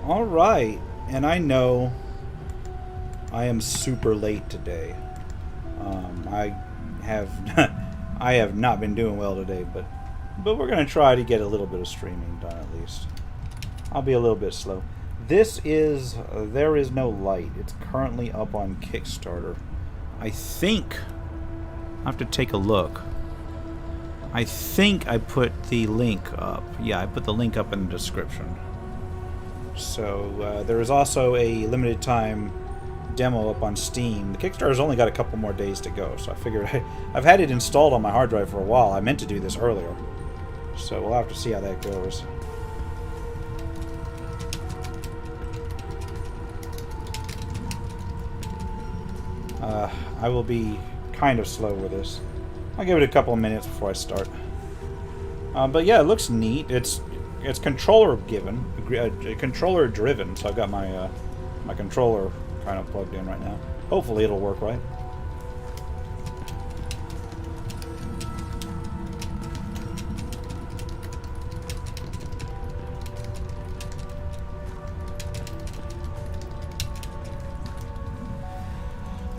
Alright, and I know I am super late today. I have I have not been doing well today, but we're gonna try to get a little bit of streaming done at least. I'll be a little bit slow. This is There Is No Light. It's currently up on Kickstarter. I think I have to take a look. I think I put the link up. Yeah, I put the link up in the description. So there is also a limited time demo up on Steam. The Kickstarter's only got a couple more days to go, so I figured I've had it installed on my hard drive for a while. I meant to do this earlier, so we'll have to see how that goes. I will be kind of slow with this. I'll give it a couple of minutes before I start. But yeah, it looks neat. It's controller driven, so I've got my my controller kind of plugged in right now. Hopefully it'll work right.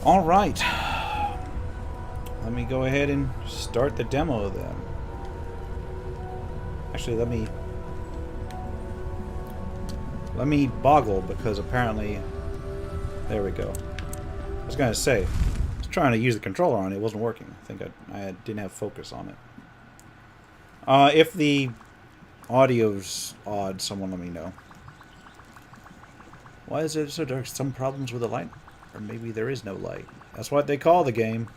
All right. Let me go ahead and start the demo then. Actually, let me boggle, because apparently... There we go. I was going to say, I was trying to use the controller on it. It wasn't working. I think I didn't have focus on it. If the audio's odd, someone let me know. Why is it so dark? Some problems with the light? Or maybe there is no light. That's what they call the game.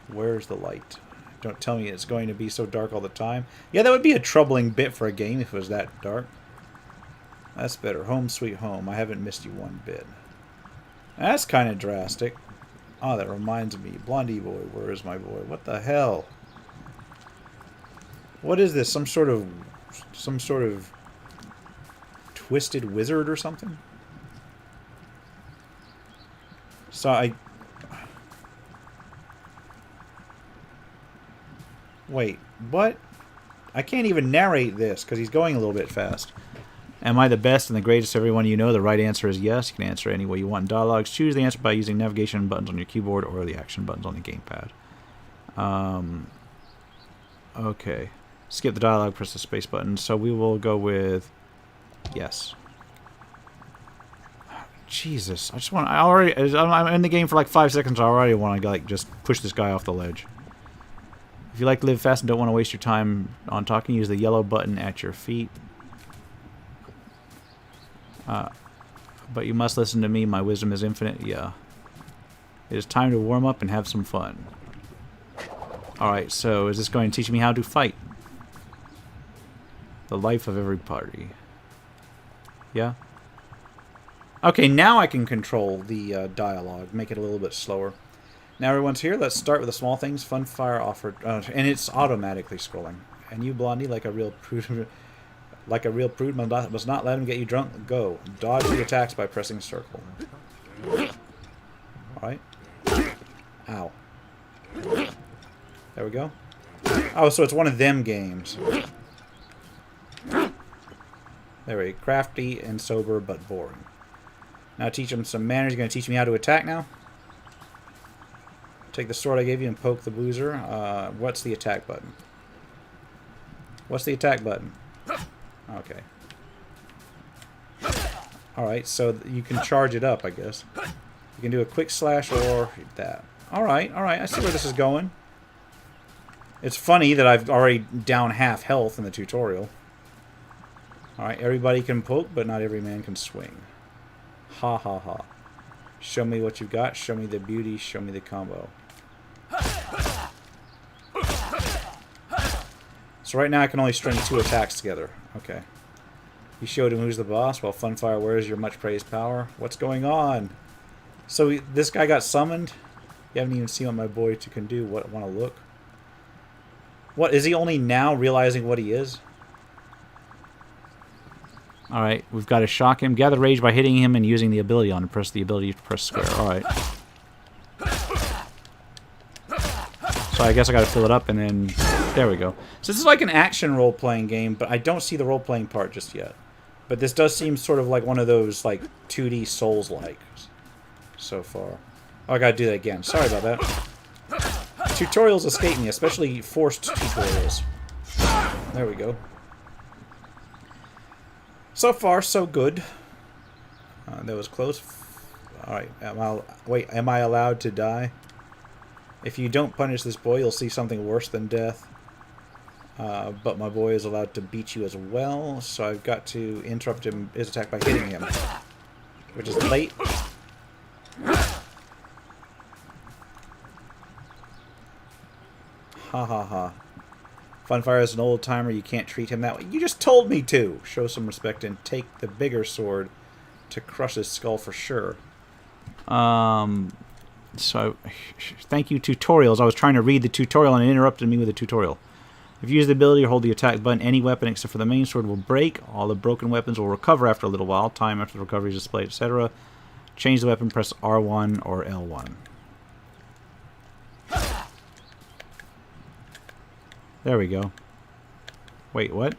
Where's the light? Don't tell me it's going to be so dark all the time. Yeah, that would be a troubling bit for a game if it was that dark. That's better. Home sweet home. I haven't missed you one bit. That's kind of drastic. Oh, that reminds me. Blondie boy, where is my boy? What the hell? What is this? Some sort of twisted wizard or something? So Wait, what? I can't even narrate this because he's going a little bit fast. Am I the best and the greatest everyone you know? The right answer is yes. You can answer any way you want in dialogues. Choose the answer by using navigation buttons on your keyboard or the action buttons on the gamepad. Okay. Skip the dialogue, press the space button. So we will go with yes. Jesus, I'm in the game for like 5 seconds. I already want to like just push this guy off the ledge. If you like to live fast and don't want to waste your time on talking, use the yellow button at your feet. But you must listen to me. My wisdom is infinite. Yeah. It is time to warm up and have some fun. Alright, so is this going to teach me how to fight? The life of every party. Yeah? Okay, now I can control the dialogue, make it a little bit slower. Now everyone's here. Let's start with the small things. Fun fire offered, and it's automatically scrolling. And you, Blondie, like a real prude, must not let him get you drunk. Go. Dodge the attacks by pressing circle. All right. Ow. There we go. Oh, so it's one of them games. There we go. Crafty and sober, but boring. Now teach him some manners. You're going to teach me how to attack now? Take the sword I gave you and poke the boozer. What's the attack button? What's the attack button? Okay. Alright, so you can charge it up, I guess. You can do a quick slash or that. Alright, alright. I see where this is going. It's funny that I've already down half health in the tutorial. Alright, everybody can poke, but not every man can swing. Ha ha ha. Show me what you've got. Show me the beauty. Show me the combo. So right now I can only string 2 attacks together. Okay. You showed him who's the boss. Well, Funfire, where's your much praised power? What's going on? So this guy got summoned? You haven't even seen what my boy can do. What, want to look? What, is he only now realizing what he is? Alright, we've got to shock him. Gather rage by hitting him and using the ability on him. Press the ability to press square. Alright. So I guess I got to fill it up and then... There we go. So this is like an action role-playing game, but I don't see the role-playing part just yet. But this does seem sort of like one of those, like, 2D Souls-like so far. Oh, I gotta do that again. Sorry about that. Tutorials escape me, especially forced tutorials. There we go. So far, so good. That was close. Alright, am I allowed to die? If you don't punish this boy, you'll see something worse than death. But my boy is allowed to beat you as well, so I've got to interrupt his attack by hitting him. Which is late. Ha ha ha. Funfire is an old timer, you can't treat him that way. You just told me to! Show some respect and take the bigger sword to crush his skull for sure. So, thank you, tutorials. I was trying to read the tutorial and it interrupted me with a tutorial. If you use the ability or hold the attack button, any weapon except for the main sword will break. All the broken weapons will recover after a little while. Time after the recovery is displayed, etc. Change the weapon, press R1 or L1. There we go. Wait, what?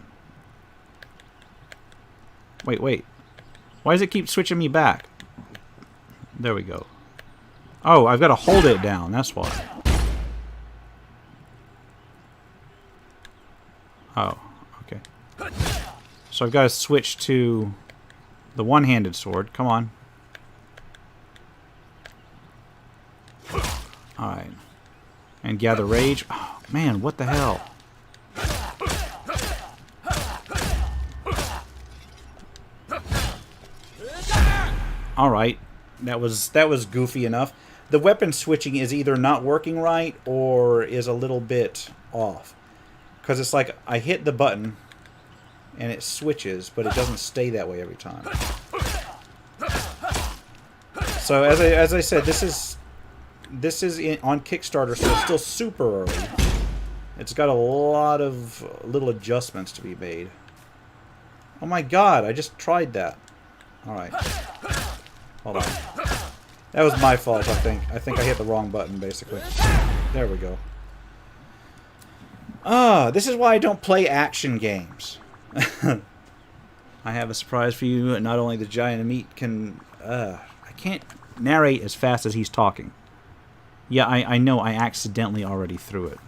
Wait. Why does it keep switching me back? There we go. Oh, I've got to hold it down. That's why. Oh, okay. So I've got to switch to the one-handed sword. Come on. Alright. And gather rage. Oh, man, what the hell? Alright. That was goofy enough. The weapon switching is either not working right or is a little bit off. Because it's like I hit the button and it switches, but it doesn't stay that way every time. So as I said, this is on Kickstarter, so it's still super early. It's got a lot of little adjustments to be made. Oh my god, I just tried that. Alright. Hold on. That was my fault, I think. I think I hit the wrong button, basically. There we go. This is why I don't play action games. I have a surprise for you. Not only the giant meat can... I can't narrate as fast as he's talking. Yeah, I know I accidentally already threw it.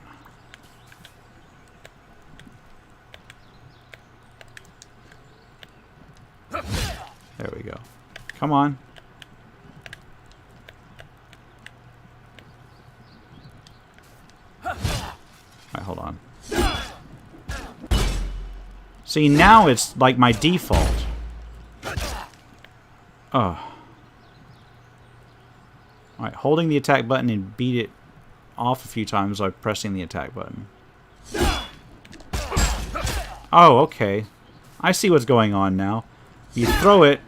There we go. Come on. Alright, hold on. See, now it's like my default. Oh. Alright, holding the attack button and beat it off a few times by pressing the attack button. Oh, okay. I see what's going on now. You throw it,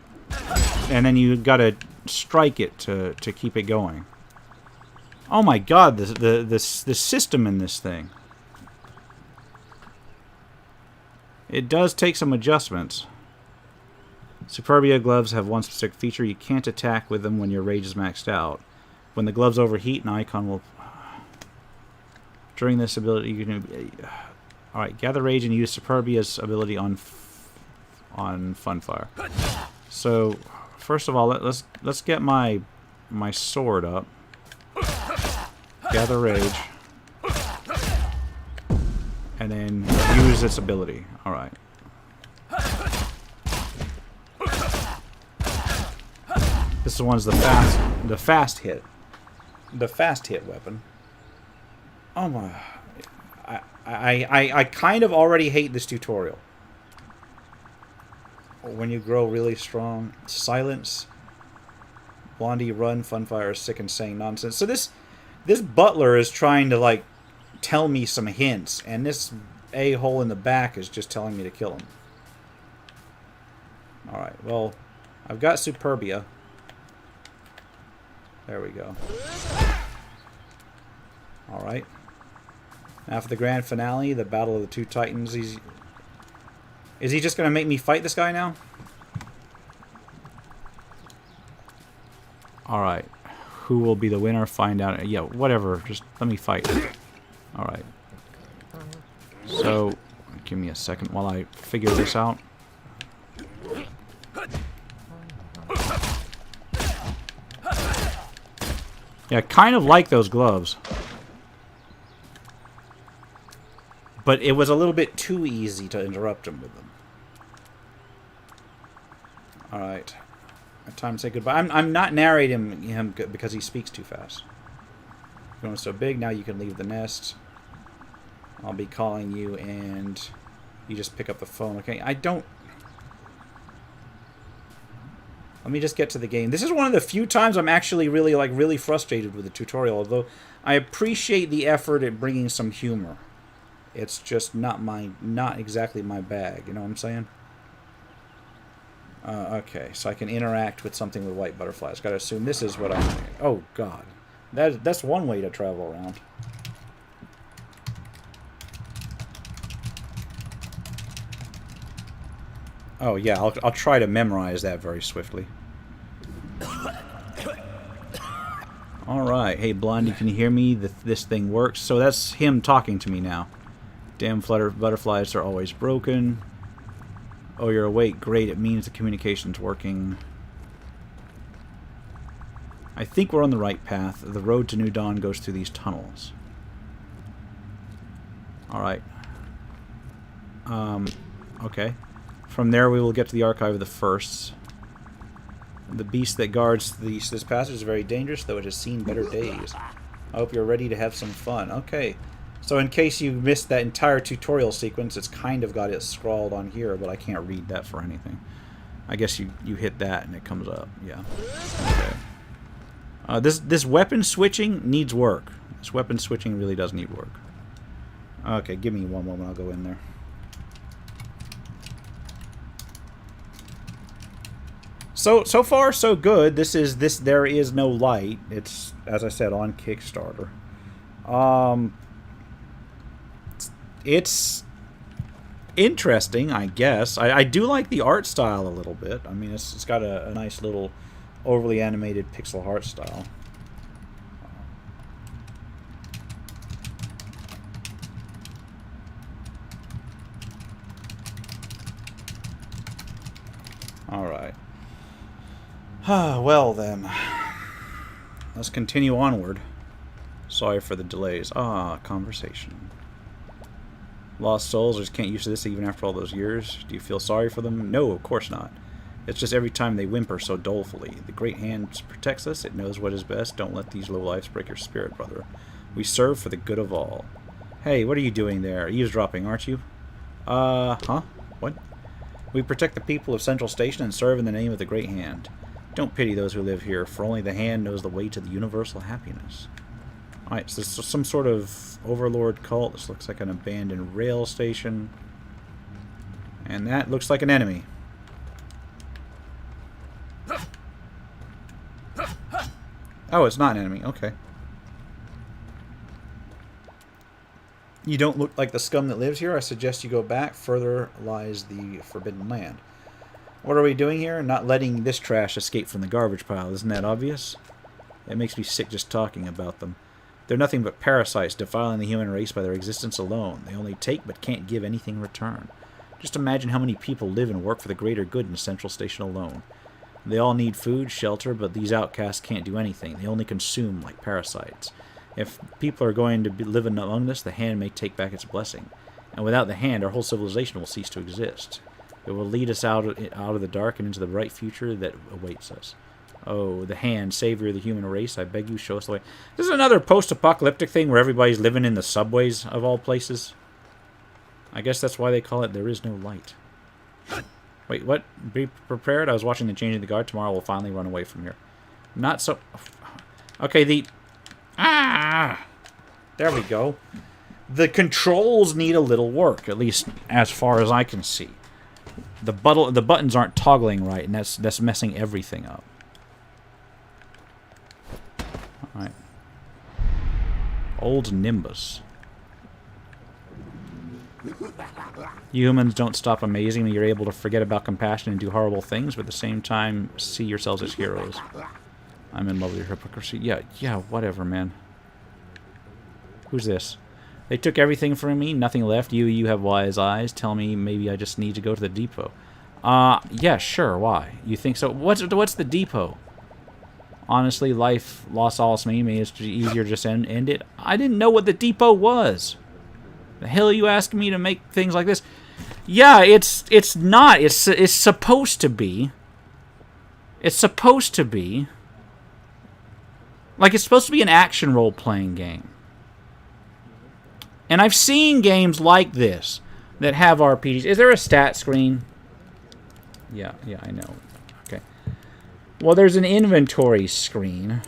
and then you gotta strike it to keep it going. Oh my god, the system in this thing. It does take some adjustments. Superbia gloves have one specific feature. You can't attack with them when your rage is maxed out. When the gloves overheat, an icon will... During this ability, you can... Alright, gather rage and use Superbia's ability on Funfire. So, first of all, let's get my sword up. Gather rage. And then use its ability. Alright. This one's the fast hit. The fast hit weapon. Oh my... I kind of already hate this tutorial. When you grow really strong. Silence. Blondie, run. Funfire is sick and saying nonsense. So this butler is trying to, like, tell me some hints. And this a-hole in the back is just telling me to kill him. Alright, well, I've got Superbia. There we go. Alright. Now for the grand finale, the battle of the two titans. Is he just going to make me fight this guy now? Alright. Who will be the winner? Find out. Yeah, whatever. Just let me fight. Alright. So, give me a second while I figure this out. Yeah, I kind of like those gloves. But it was a little bit too easy to interrupt him with them. Alright. Time to say goodbye. I'm not narrating him because he speaks too fast. Going so big, now you can leave the nest. I'll be calling you and you just pick up the phone. Okay, I don't... Let me just get to the game. This is one of the few times I'm actually really frustrated with the tutorial, although I appreciate the effort at bringing some humor. It's just not exactly my bag, you know what I'm saying? Okay, so I can interact with something with white butterflies. Gotta assume this is what I'm... Oh, God. That's one way to travel around. Oh, yeah, I'll try to memorize that very swiftly. Alright, hey, Blondie, can you hear me? This thing works. So that's him talking to me now. Damn butterflies are always broken. Oh, you're awake. Great, it means the communication's working. I think we're on the right path. The road to New Dawn goes through these tunnels. Alright. Okay. From there we will get to the Archive of the Firsts. The beast that guards this passage is very dangerous, though it has seen better days. I hope you're ready to have some fun. Okay. So in case you missed that entire tutorial sequence, it's kind of got it scrawled on here, but I can't read that for anything. I guess you hit that and it comes up. Yeah. Okay. This weapon switching needs work. This weapon switching really does need work. Okay, give me one moment. I'll go in there. So far so good. There is no light. It's, as I said, on Kickstarter. It's interesting, I guess. I do like the art style a little bit. I mean, it's got a nice little overly animated pixel art style. Alright. Well then. Let's continue onward. Sorry for the delays. Conversation. Lost souls, I just can't used to this even after all those years. Do you feel sorry for them? No, of course not. It's just every time they whimper so dolefully. The Great Hand protects us. It knows what is best. Don't let these lowlifes break your spirit, brother. We serve for the good of all. Hey, what are you doing there? Eavesdropping, aren't you? Huh? What? We protect the people of Central Station and serve in the name of the Great Hand. Don't pity those who live here, for only the Hand knows the way to the universal happiness. Alright, so this is some sort of overlord cult. This looks like an abandoned rail station. And that looks like an enemy. Oh, it's not an enemy. Okay. You don't look like the scum that lives here. I suggest you go back. Further lies the Forbidden Land. What are we doing here? Not letting this trash escape from the garbage pile. Isn't that obvious? It makes me sick just talking about them. They're nothing but parasites defiling the human race by their existence alone. They only take but can't give anything in return. Just imagine how many people live and work for the greater good in Central Station alone. They all need food, shelter, but these outcasts can't do anything. They only consume like parasites. If people are going to be living among us, the Hand may take back its blessing. And without the Hand, our whole civilization will cease to exist. It will lead us out of the dark and into the bright future that awaits us. Oh, the Hand, savior of the human race, I beg you, show us the way. This is another post-apocalyptic thing where everybody's living in the subways of all places. I guess that's why they call it There Is No Light. Wait, what? Be prepared? I was watching the Changing the Guard. Tomorrow we'll finally run away from here. Not so... Okay, there we go. The controls need a little work, at least as far as I can see. The buttons aren't toggling right, and that's messing everything up. Alright. Old Nimbus. You humans don't stop amazing me. You're able to forget about compassion and do horrible things, but at the same time see yourselves as heroes. I'm in love with your hypocrisy. Yeah, whatever, man. Who's this? They took everything from me, nothing left. You have wise eyes. Tell me maybe I just need to go to the depot. Yeah, sure, why? You think so? What's the depot? Honestly, life lost all its meaning. It's easier to just end it. I didn't know what the depot was. The hell are you asking me to make things like this? Yeah, it's not. It's supposed to be. It's supposed to be. Like, it's supposed to be an action role-playing game. And I've seen games like this that have RPGs. Is there a stat screen? Yeah, I know. Okay. Well, there's an inventory screen.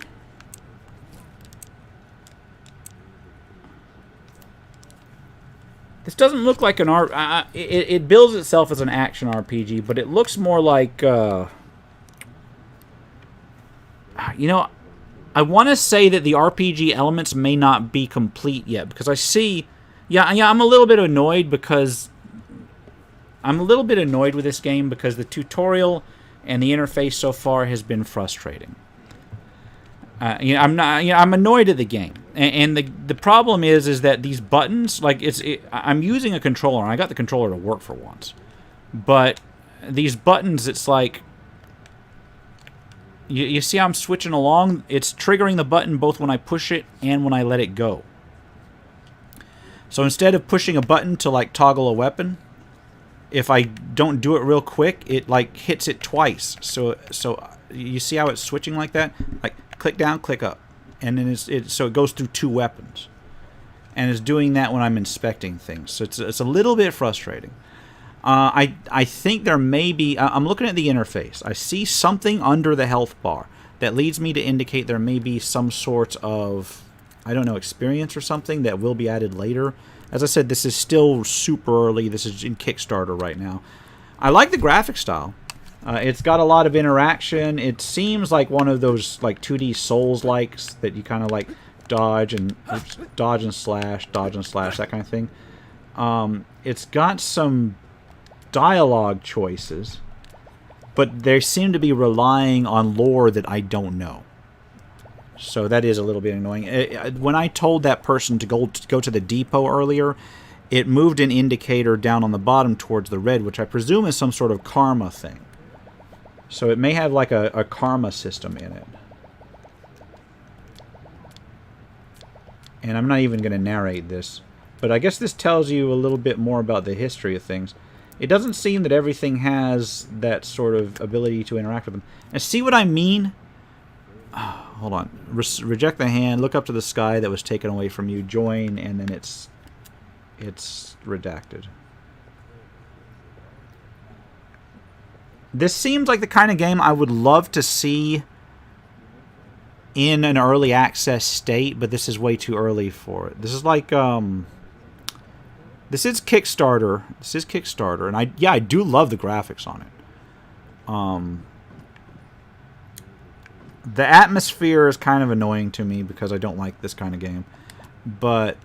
This doesn't look like an it bills itself as an action RPG, but it looks more like, you know, I want to say that the RPG elements may not be complete yet, because I see, yeah, I'm a little bit annoyed because with this game because the tutorial and the interface so far has been frustrating. I'm annoyed at the game, and the problem is that these buttons, like I'm using a controller, and I got the controller to work for once, but these buttons, it's like you see how I'm switching along. It's triggering the button both when I push it and when I let it go. So instead of pushing a button to like toggle a weapon, if I don't do it real quick, it like hits it twice. So you see how it's switching like that? Like click down, click up, and then so it goes through two weapons, and it's doing that when I'm inspecting things. So it's a little bit frustrating. I think there may be. I'm looking at the interface. I see something under the health bar that leads me to indicate there may be some sort of, I don't know, experience or something that will be added later. As I said, this is still super early. This is in Kickstarter right now. I like the graphic style. It's got a lot of interaction. It seems like one of those like 2D Souls-likes that you kind of like dodge and slash, that kind of thing. It's got some dialogue choices, but they seem to be relying on lore that I don't know. So that is a little bit annoying. When I told that person to go to the depot earlier, it moved an indicator down on the bottom towards the red, which I presume is some sort of karma thing. So it may have like a karma system in it. And I'm not even going to narrate this, but I guess this tells you a little bit more about the history of things. It doesn't seem that everything has that sort of ability to interact with them. And see what I mean? Hold on. Reject the hand. Look up to the sky that was taken away from you. Join, and then it's redacted. This seems like the kind of game I would love to see in an early access state, but this is way too early for it. This is like this is Kickstarter. This is Kickstarter, and I do love the graphics on it. The atmosphere is kind of annoying to me because I don't like this kind of game. But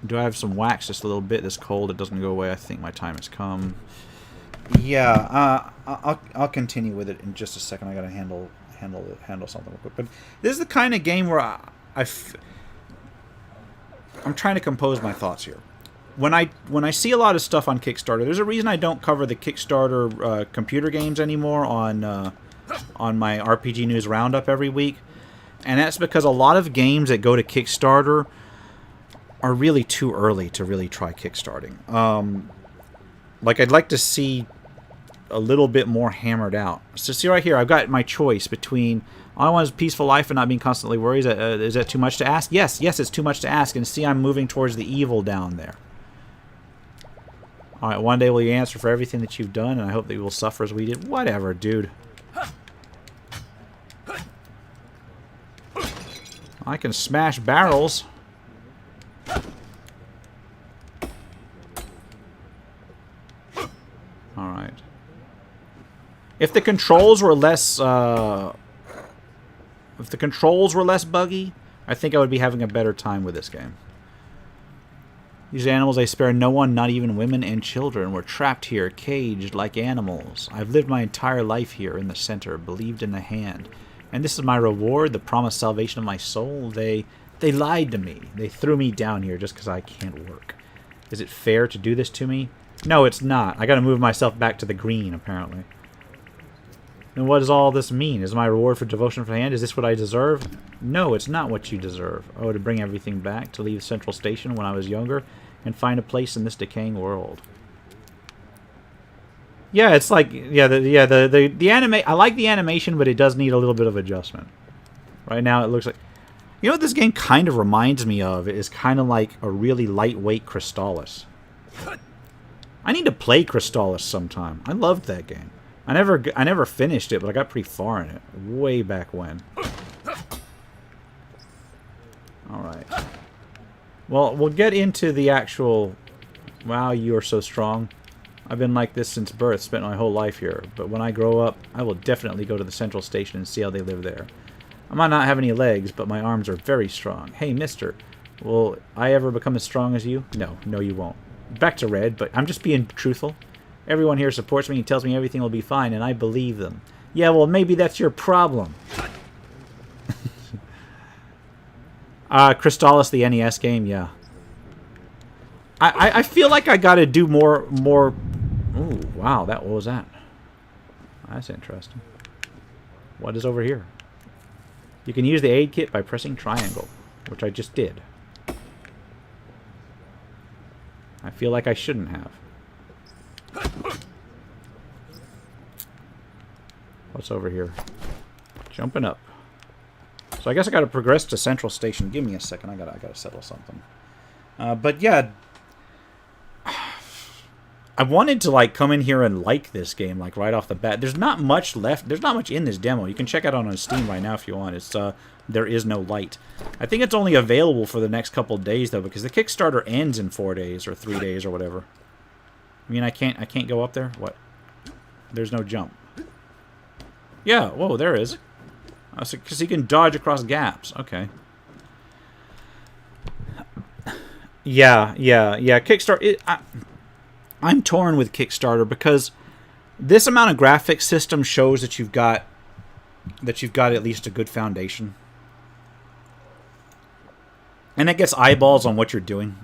do I have some wax just a little bit? This cold, it doesn't go away. I think my time has come. Yeah, I'll continue with it in just a second. I gotta handle something real quick. But this is the kind of game where I'm trying to compose my thoughts here. When I see a lot of stuff on Kickstarter, there's a reason I don't cover the Kickstarter computer games anymore on my RPG News Roundup every week, and that's because a lot of games that go to Kickstarter are really too early to really try kickstarting. Like, I'd like to see a little bit more hammered out. So see right here, I've got my choice between all I want is a peaceful life and not being constantly worried. Is that too much to ask? Yes, it's too much to ask. And see, I'm moving towards the evil down there. All right, one day will you answer for everything that you've done, and I hope that you will suffer as we did. Whatever, dude. I can smash barrels. Alright. If the controls were less buggy, I think I would be having a better time with this game. These animals, they spare no one, not even women and children. We're trapped here, caged like animals. I've lived my entire life here in the center, believed in the hand. And this is my reward, the promised salvation of my soul. They lied to me. They threw me down here just because I can't work. Is it fair to do this to me? No, it's not. I gotta move myself back to the green, apparently. And what does all this mean? Is my reward for devotion for the hand? Is this what I deserve? No, it's not what you deserve. Oh, to bring everything back, to leave Central Station when I was younger, and find a place in this decaying world. Yeah, it's like, the anime. I like the animation, but it does need a little bit of adjustment. Right now, it looks like, you know what this game kind of reminds me of? It is kind of like a really lightweight Crystalis. I need to play Crystalis sometime. I loved that game. I never finished it, but I got pretty far in it way back when. All right. Well, we'll get into the actual. Wow, you are so strong. I've been like this since birth, spent my whole life here. But when I grow up, I will definitely go to the Central Station and see how they live there. I might not have any legs, but my arms are very strong. Hey, mister, will I ever become as strong as you? No, you won't. Back to Red, but I'm just being truthful. Everyone here supports me and tells me everything will be fine, and I believe them. Yeah, well, maybe that's your problem. Crystalis, the NES game, yeah. I feel like I gotta do more... Ooh, wow, what was that? That's interesting. What is over here? You can use the aid kit by pressing triangle, which I just did. I feel like I shouldn't have. What's over here? Jumping up. So I guess I gotta progress to Central Station. Give me a second, I gotta settle something. But yeah, I wanted to like come in here and like this game like right off the bat. There's not much left. There's not much in this demo. You can check it out on Steam right now if you want. It's There Is No Light. I think it's only available for the next couple of days though, because the Kickstarter ends in 4 days or 3 days or whatever. I mean, I can't go up there. What? There's no jump. Yeah. Whoa, there is. Because he can dodge across gaps. Okay. Yeah. Kickstarter. I'm torn with Kickstarter because this amount of graphics system shows that you've got at least a good foundation, and it gets eyeballs on what you're doing.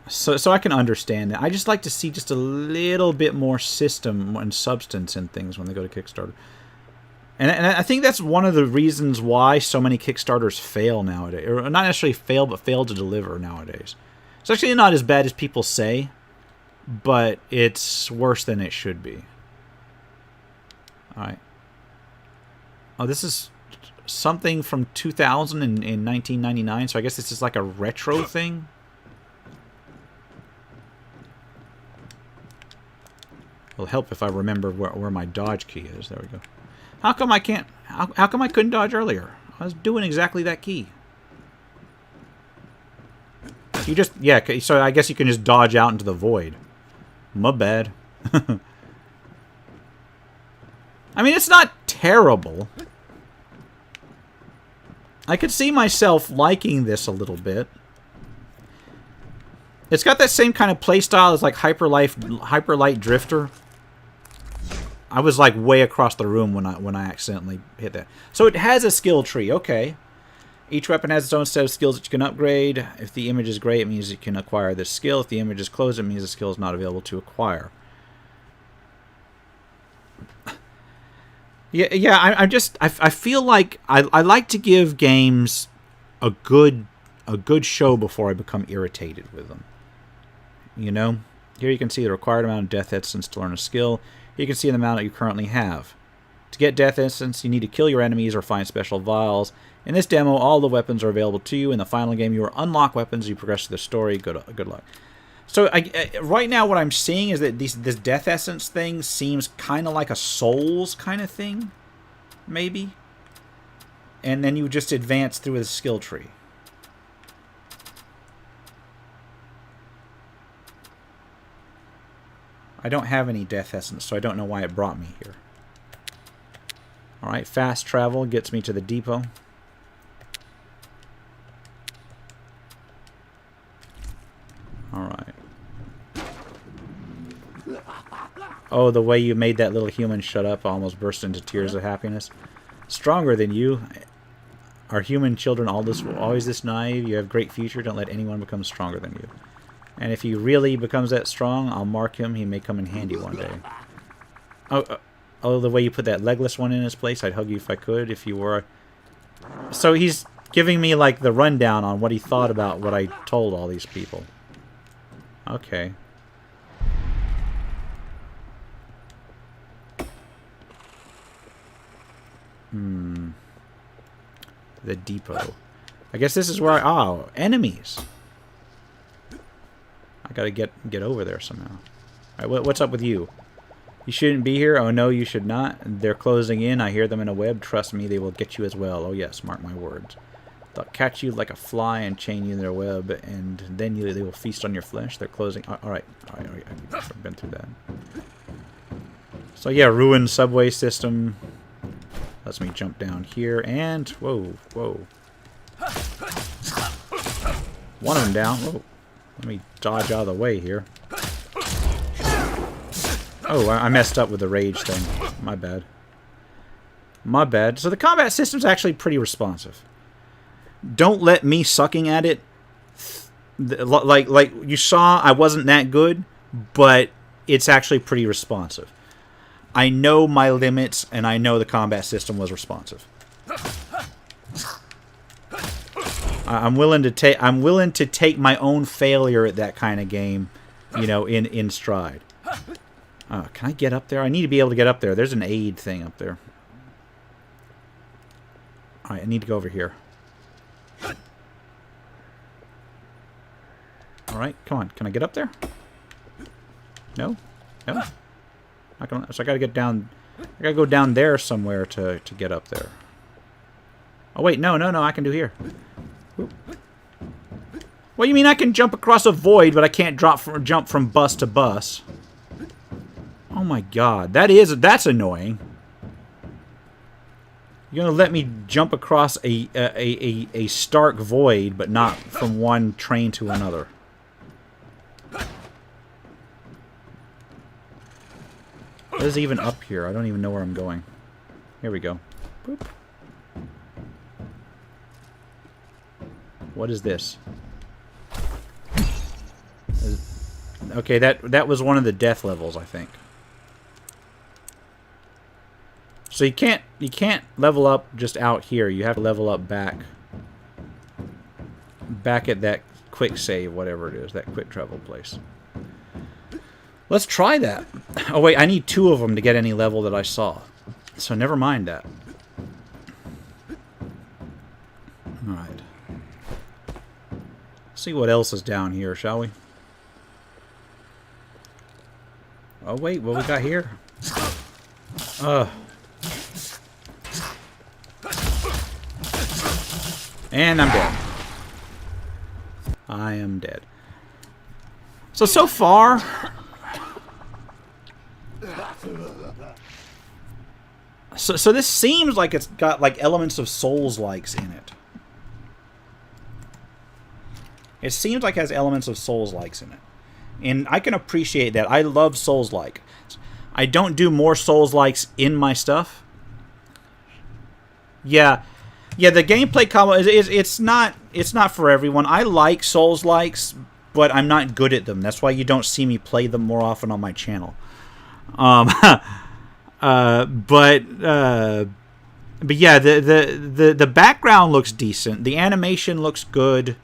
So I can understand that. I just like to see just a little bit more system and substance in things when they go to Kickstarter. And I think that's one of the reasons why so many Kickstarters fail nowadays, or not necessarily fail, but fail to deliver nowadays. It's actually not as bad as people say, but it's worse than it should be. Alright. Oh, this is something from 2000 in 1999, so I guess this is like a retro thing? It'll help if I remember where my dodge key is. There we go. How come I can't... How come I couldn't dodge earlier? I was doing exactly that key. You just... Yeah, so I guess you can just dodge out into the void. My bad. I mean, it's not terrible. I could see myself liking this a little bit. It's got that same kind of playstyle as like Hyper Light Drifter. I was like way across the room when I accidentally hit that. So it has a skill tree. Okay. Each weapon has its own set of skills that you can upgrade. If the image is gray, it means you can acquire this skill. If the image is closed, it means the skill is not available to acquire. Yeah. I feel like I like to give games a good show before I become irritated with them. You know, here you can see the required amount of death essence to learn a skill. Here you can see the amount that you currently have. To get death essence, you need to kill your enemies or find special vials. In this demo, all the weapons are available to you. In the final game, you will unlock weapons as you progress through the story. Good luck. So right now, what I'm seeing is that this death essence thing seems kind of like a Souls kind of thing, maybe. And then you just advance through the skill tree. I don't have any death essence, so I don't know why it brought me here. Alright, fast travel gets me to the depot. Alright. Oh, the way you made that little human shut up, I almost burst into tears of happiness. Stronger than you. Are human children always this naive? You have great future. Don't let anyone become stronger than you. And if he really becomes that strong, I'll mark him. He may come in handy one day. Oh, Oh, the way you put that legless one in his place, I'd hug you if I could, if you were... So he's giving me, like, the rundown on what he thought about what I told all these people. Okay. The depot. I guess this is where I... Oh, enemies. I gotta get over there somehow. Alright, what's up with you? You shouldn't be here. Oh, no, you should not. They're closing in. I hear them in a web. Trust me, they will get you as well. Oh, yes, mark my words. They'll catch you like a fly and chain you in their web, and then they will feast on your flesh. They're closing... Alright. I've been through that. So, yeah, ruined subway system. Lets me jump down here, and... Whoa. One of them down. Whoa. Let me dodge out of the way here. Oh, I messed up with the rage thing. My bad. My bad. So the combat system's actually pretty responsive. Don't let me sucking at it... Like you saw, I wasn't that good, but it's actually pretty responsive. I know my limits, and I know the combat system was responsive. I'm willing to take my own failure at that kind of game, you know, in stride. Can I get up there? I need to be able to get up there. There's an aid thing up there. Alright, I need to go over here. Alright, come on. Can I get up there? No? No? Not gonna, so I gotta get down... I gotta go down there somewhere to get up there. Oh, wait. No. I can do here. Whoop. What do you mean I can jump across a void, but I can't jump from bus to bus? Oh my god. That's annoying. You're gonna let me jump across a stark void, but not from one train to another. What is even up here? I don't even know where I'm going. Here we go. Boop. What is this? Okay, that was one of the death levels, I think. So you can't level up just out here. You have to level up back at that quick save, whatever it is, that quick travel place. Let's try that. Oh wait, I need 2 of them to get any level that I saw. So never mind that. Alright. See what else is down here, shall we? Oh wait, what we got here? And I'm dead. I am dead. So far... So this seems like it's got like elements of Souls-likes in it. It seems like it has elements of Souls-likes in it. And I can appreciate that. I love Souls-like. I don't do more Souls-likes in my stuff. Yeah, the gameplay combo it's not for everyone. I like Souls-likes, but I'm not good at them. That's why you don't see me play them more often on my channel. But yeah, the background looks decent. The animation looks good.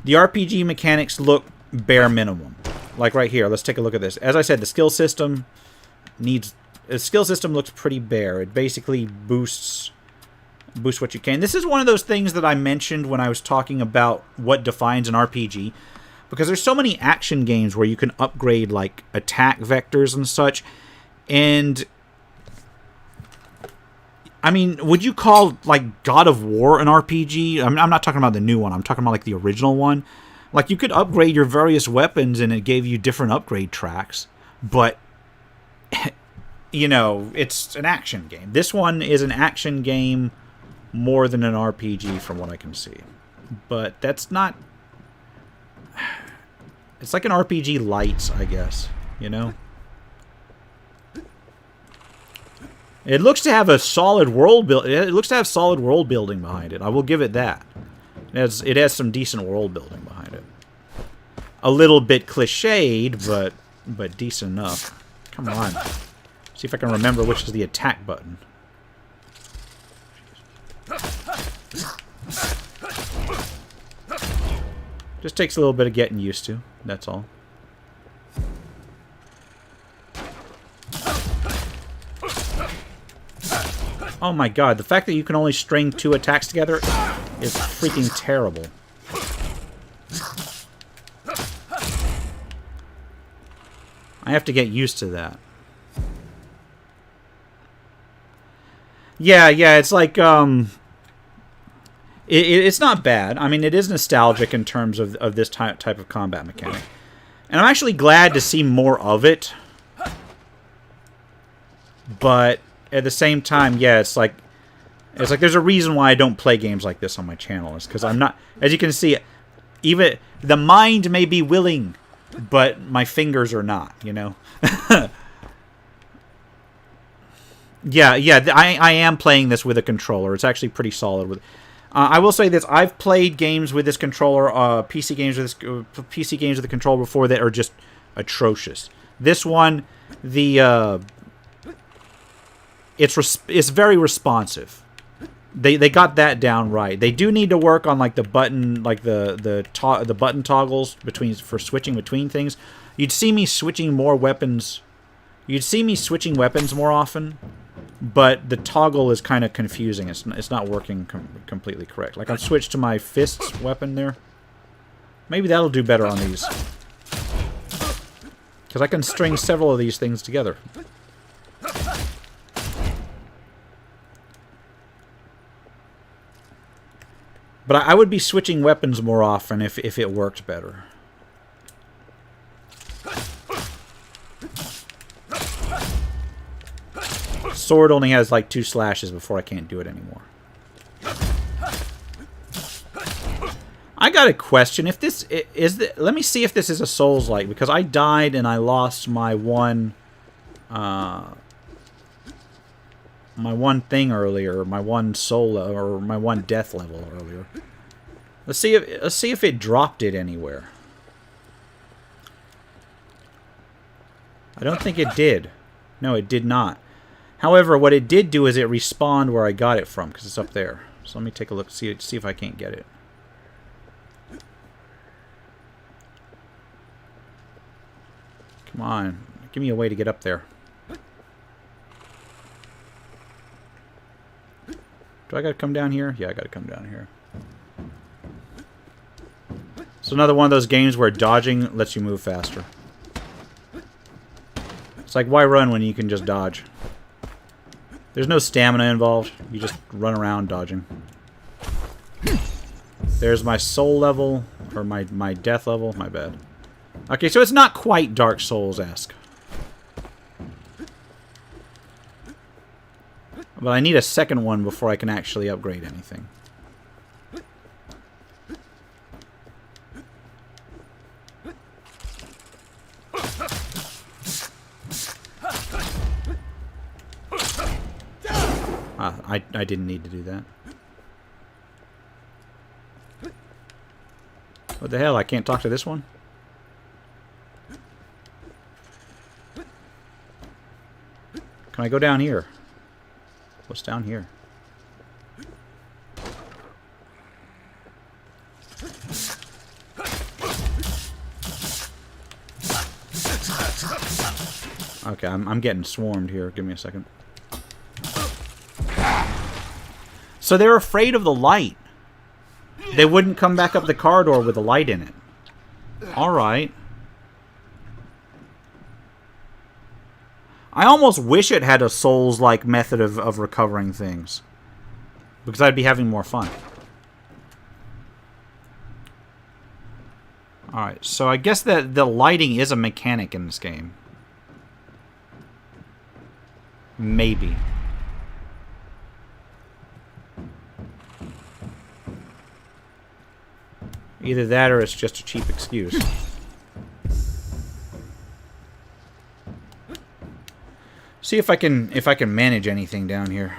The RPG mechanics look bare minimum. Like right here, let's take a look at this. As I said, the skill system looks pretty bare. It basically boosts what you can. This is one of those things that I mentioned when I was talking about what defines an RPG, because there's so many action games where you can upgrade like attack vectors and such. And I mean, would you call like God of War an RPG? I'm not talking about the new one. I'm talking about like the original one. Like you could upgrade your various weapons and it gave you different upgrade tracks, but you know, it's an action game. This one is an action game more than an RPG from what I can see. But that's not... It's like an RPG light, I guess, you know? It looks to have a solid world build. It looks to have solid world building behind it. I will give it that. It has some decent world building behind it. A little bit cliched, but decent enough. Come on. See if I can remember which is the attack button. Just takes a little bit of getting used to, that's all. Oh my god, the fact that you can only string 2 attacks together is freaking terrible. I have to get used to that. Yeah, it's like, it's not bad. I mean, it is nostalgic in terms of this type of combat mechanic. And I'm actually glad to see more of it. But at the same time, yeah, it's like there's a reason why I don't play games like this on my channel. It's because I'm not, as you can see, even the mind may be willing, but my fingers are not, you know? Yeah, I am playing this with a controller. It's actually pretty solid. With, I will say this: I've played games with this controller, PC games with the controller before that are just atrocious. This one, it's very responsive. They got that down right. They do need to work on like the button, like the button toggles for switching between things. You'd see me switching more weapons. You'd see me switching weapons more often. But the toggle is kind of confusing. It's not working completely correct. Like, I've switched to my fists weapon there. Maybe that'll do better on these. Because I can string several of these things together. But I would be switching weapons more often if it worked better. Sword only has like 2 slashes before I can't do it anymore. I got a question. If this let me see if this is a Souls-like, because I died and I lost my one thing earlier, my one soul or my one death level earlier. Let's see if it dropped it anywhere. I don't think it did. No, it did not. However, what it did do is it respawned where I got it from, because it's up there. So let me take a look, see if I can't get it. Come on, give me a way to get up there. Do I gotta come down here? Yeah, I gotta come down here. It's another one of those games where dodging lets you move faster. It's like, why run when you can just dodge? There's no stamina involved. You just run around dodging. There's my soul level, or my death level. My bad. Okay, so it's not quite Dark Souls-esque. But I need a second one before I can actually upgrade anything. I didn't need to do that. What the hell? I can't talk to this one? Can I go down here? What's down here? Okay, I'm getting swarmed here. Give me a second. So they're afraid of the light. They wouldn't come back up the corridor with a light in it. Alright. I almost wish it had a Souls-like method of recovering things. Because I'd be having more fun. Alright, so I guess that the lighting is a mechanic in this game. Maybe. Either that or it's just a cheap excuse. See if I can manage anything down here.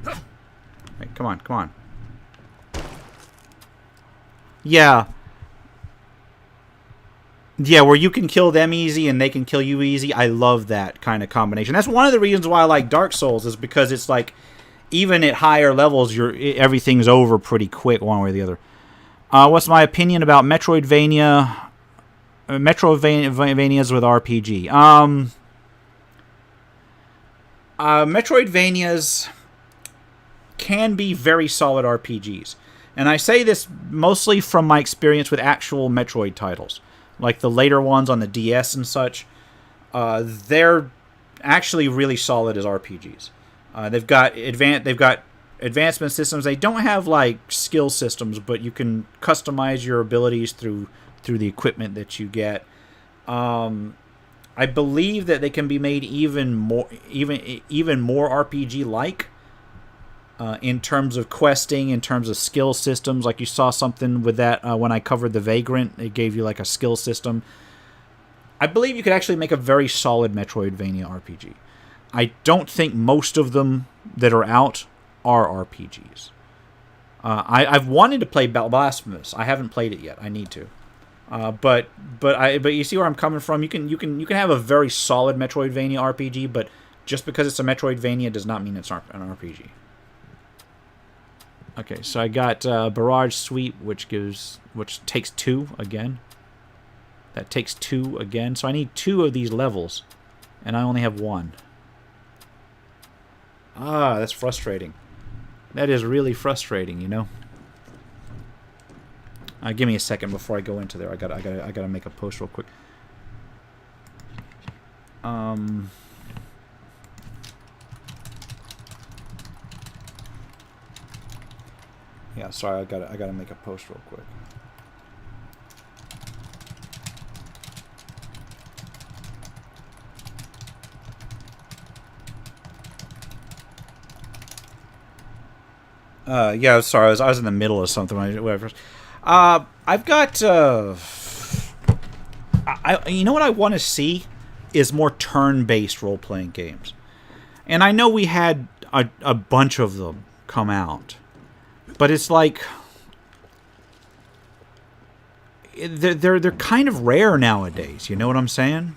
Hey, come on, come on. Yeah. Yeah, where you can kill them easy and they can kill you easy. I love that kind of combination. That's one of the reasons why I like Dark Souls, is because it's like, even at higher levels, everything's over pretty quick, one way or the other. What's my opinion about Metroidvanias with RPG? Metroidvanias can be very solid RPGs. And I say this mostly from my experience with actual Metroid titles. Like the later ones on the DS and such. They're actually really solid as RPGs. They've got advancement systems. They don't have like skill systems, but you can customize your abilities through the equipment that you get. I believe that they can be made even more RPG like in terms of questing, in terms of skill systems. Like you saw something with that when I covered the Vagrant. It gave you like a skill system. I believe you could actually make a very solid Metroidvania RPG. I don't think most of them that are out are RPGs. I've wanted to play Blasphemous. I haven't played it yet. I need to. But you see where I'm coming from. You can have a very solid Metroidvania RPG, but just because it's a Metroidvania does not mean it's an RPG. Okay, so I got Barrage Sweep, which takes 2 again. That takes 2 again. So I need 2 of these levels, and I only have 1. Ah, that's frustrating. That is really frustrating, you know. Give me a second before I go into there. I gotta make a post real quick. Yeah, sorry. I gotta make a post real quick. Yeah, sorry. I was in the middle of something. Whatever. I've got. You know what I want to see is more turn-based role-playing games, and I know we had a bunch of them come out, but it's like they're kind of rare nowadays. You know what I'm saying?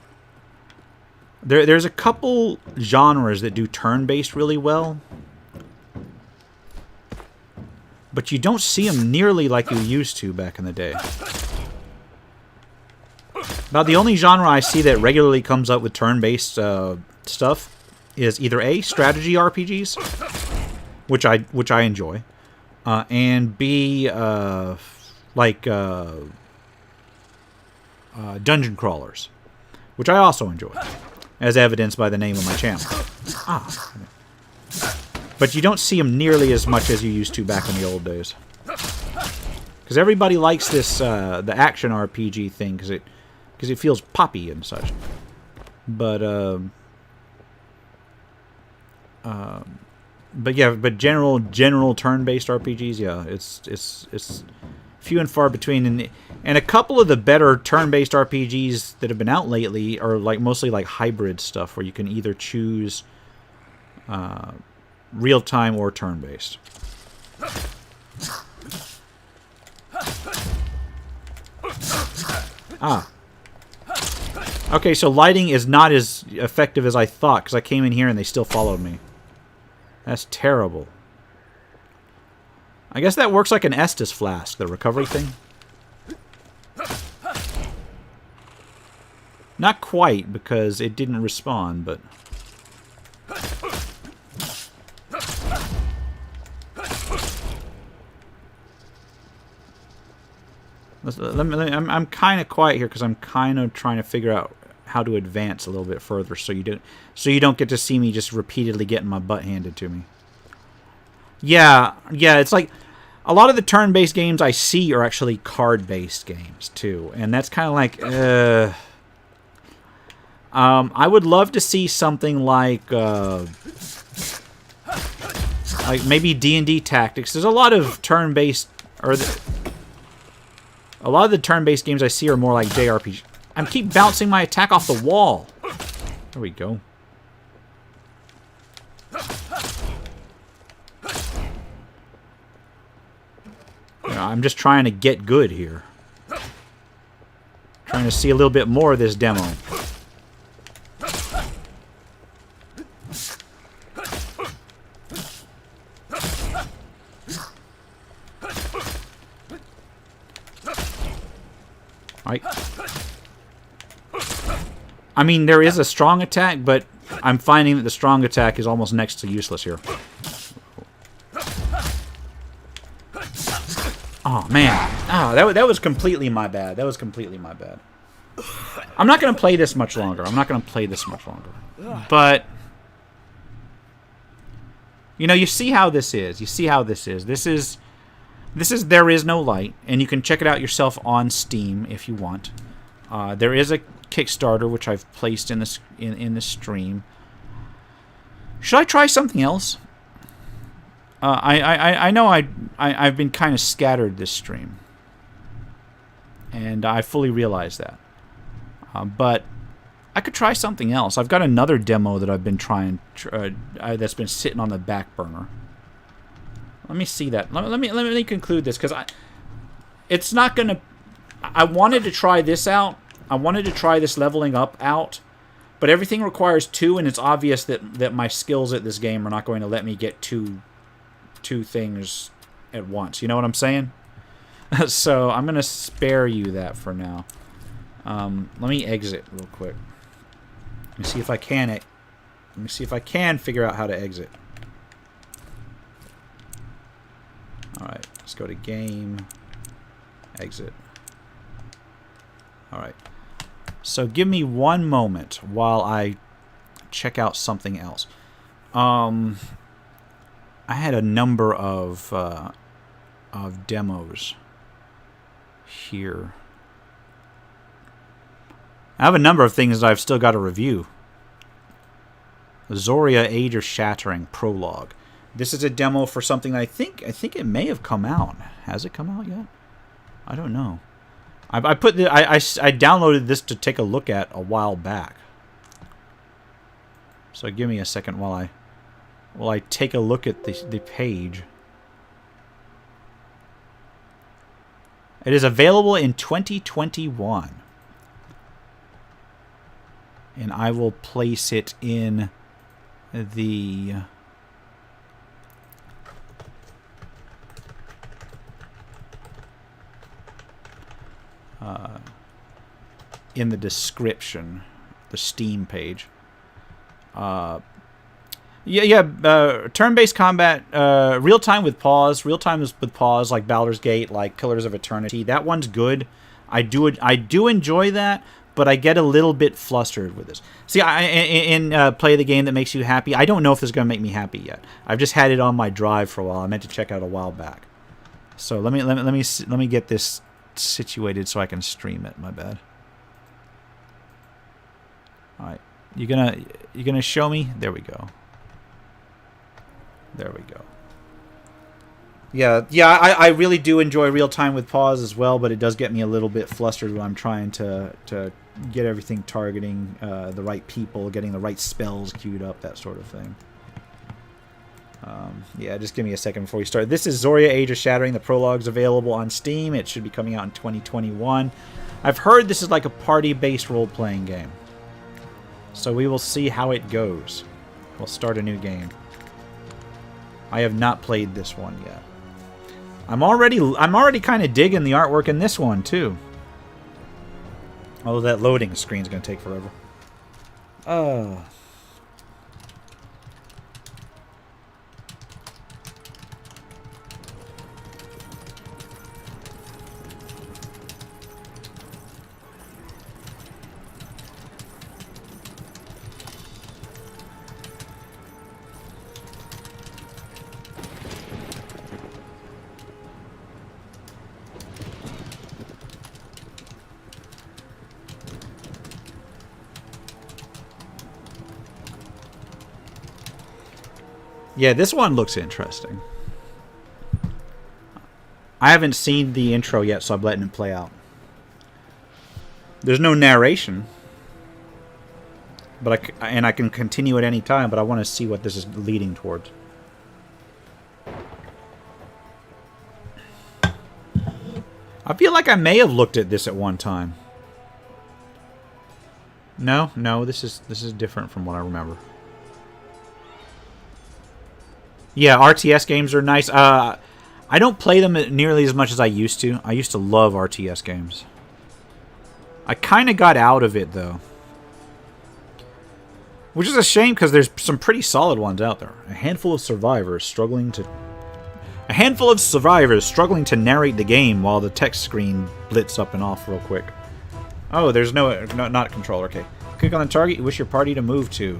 There's a couple genres that do turn-based really well, but you don't see them nearly like you used to back in the day. About the only genre I see that regularly comes up with turn-based stuff is either A, strategy RPGs, which I enjoy, and B, dungeon crawlers, which I also enjoy, as evidenced by the name of my channel. But you don't see them nearly as much as you used to back in the old days. Because everybody likes this, the action RPG thing, because it feels poppy and such. But general turn-based RPGs, yeah, it's few and far between. And a couple of the better turn-based RPGs that have been out lately are like mostly like hybrid stuff, where you can either choose real-time or turn-based. Okay, so lighting is not as effective as I thought, because I came in here and they still followed me. That's terrible. I guess that works like an Estus flask, the recovery thing. Not quite, because it didn't respawn, but... I'm kind of quiet here because I'm kind of trying to figure out how to advance a little bit further, so you don't get to see me just repeatedly getting my butt handed to me. Yeah, it's like a lot of the turn-based games I see are actually card-based games too, and that's kind of like, I would love to see something like maybe D&D Tactics. There's a lot of turn-based, a lot of the turn-based games I see are more like JRPG. I keep bouncing my attack off the wall. There we go. I'm just trying to get good here. Trying to see a little bit more of this demo. Right. I mean, there is a strong attack, but I'm finding that the strong attack is almost next to useless here. Oh, man. Oh, that was completely my bad. That was completely my bad. I'm not going to play this much longer. But, you know, you see how this is. This is There Is No Light, and you can check it out yourself on Steam if you want. There is a Kickstarter, which I've placed in the stream. Should I try something else? I know I've been kind of scattered this stream, and I fully realize that. But I could try something else. I've got another demo that I've been trying that's been sitting on the back burner. Let me see that. Let me conclude this, because it's not gonna. I wanted to try this out. I wanted to try this leveling up out, but everything requires 2, and it's obvious that my skills at this game are not going to let me get two things at once. You know what I'm saying? So I'm gonna spare you that for now. Let me exit real quick. Let me see if I can. Let me see if I can figure out how to exit. All right, let's go to game. Exit. All right. So give me one moment while I check out something else. I had a number of demos here. I have a number of things that I've still got to review. Zoria Age of Shattering Prologue. This is a demo for something that I think it may have come out. Has it come out yet? I don't know. I downloaded this to take a look at a while back. So give me a second while I take a look at the page. It is available in 2021. And I will place it in the description, the Steam page. Turn-based combat, real-time with pause. Real-time with pause, like Baldur's Gate, like Pillars of Eternity. That one's good. I do enjoy that, but I get a little bit flustered with this. See, in Play the Game That Makes You Happy, I don't know if this is going to make me happy yet. I've just had it on my drive for a while. I meant to check out a while back. So let me get this situated so I can stream it. My bad. All right, you gonna show me? There we go. There we go. Yeah. I really do enjoy real time with pause as well, but it does get me a little bit flustered when I'm trying to get everything targeting the right people, getting the right spells queued up, that sort of thing. Yeah, just give me a second before we start. This is Zoria Age of Shattering. The prologue's available on Steam. It should be coming out in 2021. I've heard this is like a party-based role-playing game. So we will see how it goes. We'll start a new game. I have not played this one yet. I'm already kind of digging the artwork in this one too. Although that loading screen is going to take forever. Yeah, this one looks interesting. I haven't seen the intro yet, so I'm letting it play out. There's no narration, but I can continue at any time, but I want to see what this is leading towards. I feel like I may have looked at this at one time. No, no, this is different from what I remember. Yeah, RTS games are nice. I don't play them nearly as much as I used to. I used to love RTS games. I kind of got out of it, though. Which is a shame, because there's some pretty solid ones out there. A handful of survivors struggling to narrate the game while the text screen blits up and off real quick. Oh, there's not a controller. Okay. Click on the target you wish your party to move to.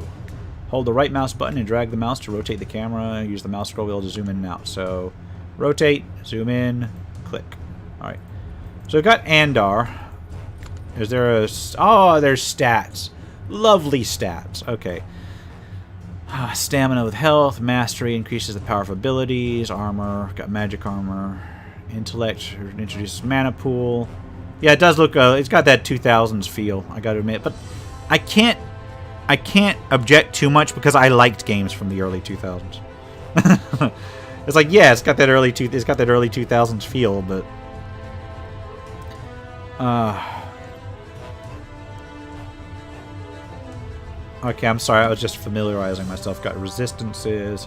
Hold the right mouse button and drag the mouse to rotate the camera. Use the mouse scroll wheel to zoom in and out. So, rotate, zoom in, click. Alright. So we've got Andar. Is there a... Oh, there's stats. Lovely stats. Okay. Stamina with health. Mastery increases the power of abilities. Armor. Got magic armor. Intellect introduces mana pool. Yeah, it does look... it's got that 2000s feel, I gotta admit. But I can't object too much because I liked games from the early 2000s. It's like, yeah, it's got that early 2000s feel, but... Okay, I'm sorry, I was just familiarizing myself. Got resistances.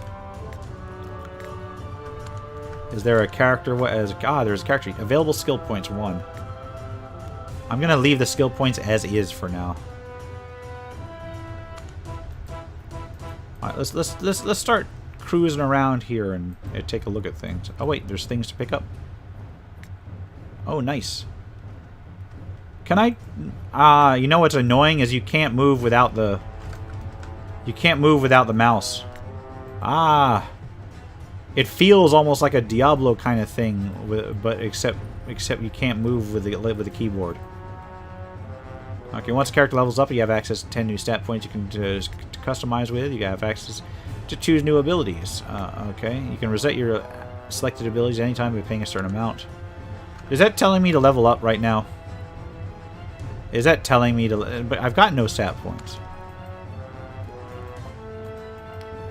Is there a character? There's a character. Available skill points 1. I'm gonna leave the skill points as is for now. Alright, let's start cruising around here and take a look at things. Oh wait, there's things to pick up. Oh, nice. Can I... you know what's annoying is you can't move without the... You can't move without the mouse. It feels almost like a Diablo kind of thing, but except you can't move with the keyboard. Okay, once the character levels up, you have access to 10 new stat points you can customize with. You have access to choose new abilities. Okay, you can reset your selected abilities anytime by paying a certain amount. Is that telling me to level up right now? Is that telling me to... But I've got no stat points.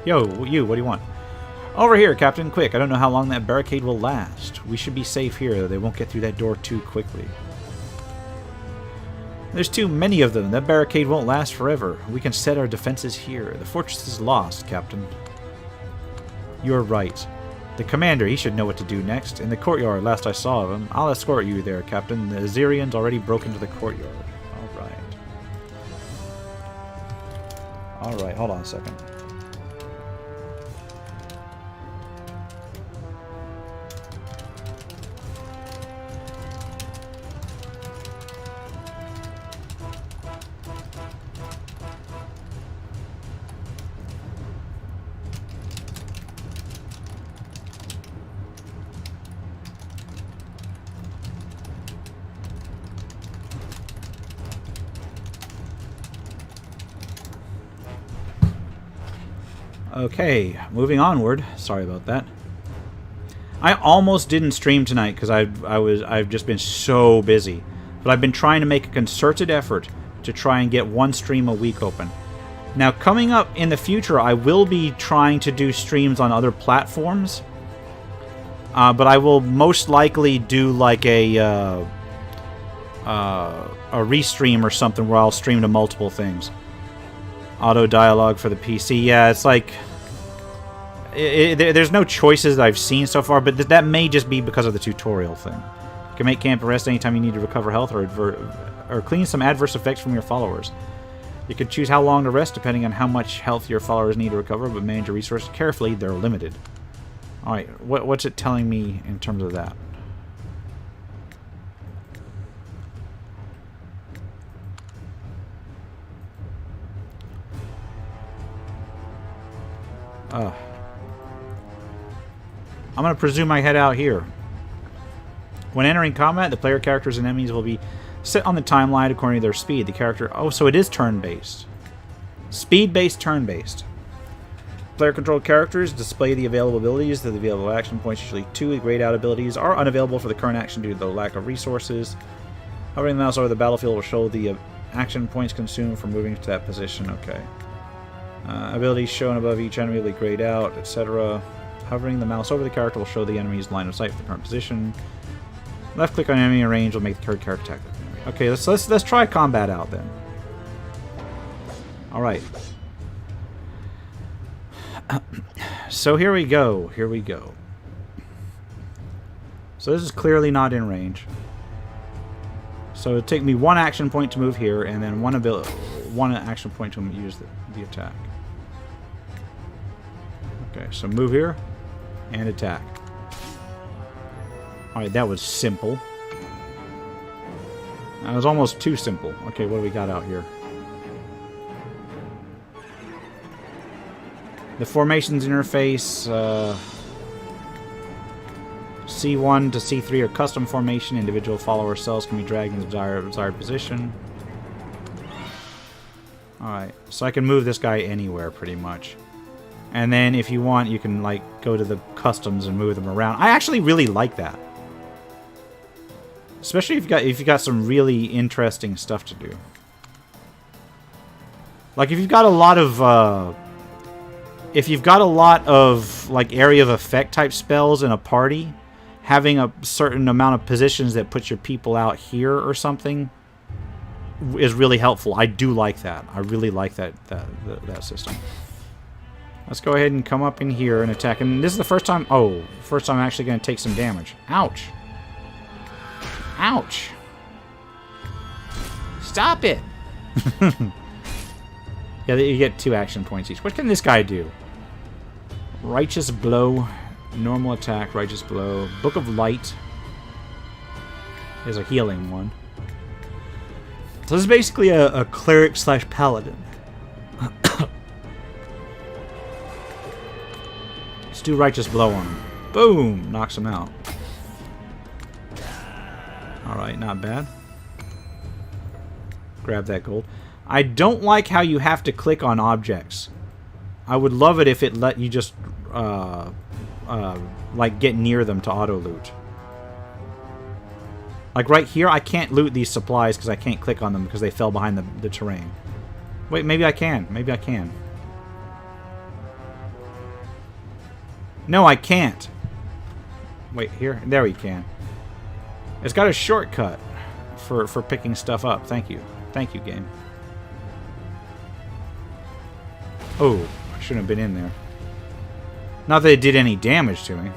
Yo, you, what do you want? Over here, Captain, quick. I don't know how long that barricade will last. We should be safe here. They won't get through that door too quickly. There's too many of them. That barricade won't last forever. We can set our defenses here. The fortress is lost, Captain. You're right. The commander, he should know what to do next. In the courtyard, last I saw of him. I'll escort you there, Captain. The Zorians already broke into the courtyard. Alright, hold on a second. Okay, moving onward. Sorry about that. I almost didn't stream tonight because I've just been so busy. But I've been trying to make a concerted effort to try and get one stream a week open. Now, coming up in the future, I will be trying to do streams on other platforms. But I will most likely do like a restream or something where I'll stream to multiple things. Auto dialogue for the PC. Yeah, it's like... there's no choices that I've seen so far, but that may just be because of the tutorial thing. You can make camp and rest anytime you need to recover health or clean some adverse effects from your followers. You can choose how long to rest depending on how much health your followers need to recover, but manage your resources carefully. They're limited. Alright, what's it telling me in terms of that? I'm going to presume I head out here. When entering combat, the player characters and enemies will be set on the timeline according to their speed. The character... Oh, so it is turn-based. Speed-based, turn-based. Player-controlled characters display the available abilities. The available action points, usually 2. The grayed-out abilities are unavailable for the current action due to the lack of resources. Hovering the mouse over the battlefield will show the action points consumed for moving to that position. Okay. Abilities shown above each enemy will be grayed out, etc. Hovering the mouse over the character will show the enemy's line of sight for the current position. Left click on enemy range will make the current character attack the enemy. Okay, let's try combat out then. Alright. So here we go. Here we go. So this is clearly not in range. So it'll take me 1 action point to move here, and then 1 action point to use the attack. Okay, so move here, and attack. Alright, that was simple. That was almost too simple. Okay, what do we got out here? The formations interface, C1 to C3 are custom formation. Individual follower cells can be dragged in the desired position. Alright, so I can move this guy anywhere, pretty much. And then, if you want, you can, like, go to the customs and move them around. I actually really like that. Especially if you've got some really interesting stuff to do. Like, if you've got a lot of, like, area of effect type spells in a party, having a certain amount of positions that puts your people out here or something is really helpful. I do like that. I really like that system. Let's go ahead and come up in here and attack. And this is the first time... Oh, first time I'm actually going to take some damage. Ouch. Ouch. Stop it. Yeah, you get 2 action points each. What can this guy do? Righteous Blow. Normal attack. Righteous Blow. Book of Light. There's a healing one. So this is basically a cleric / paladin. Let's do Righteous Blow on him. Boom! Knocks him out. Alright, not bad. Grab that gold. I don't like how you have to click on objects. I would love it if it let you just, like, get near them to auto-loot. Like, right here, I can't loot these supplies because I can't click on them because they fell behind the terrain. Wait, maybe I can. Maybe I can. No, I can't. Wait, here? There we can. It's got a shortcut for picking stuff up. Thank you. Thank you, game. Oh, I shouldn't have been in there. Not that it did any damage to me.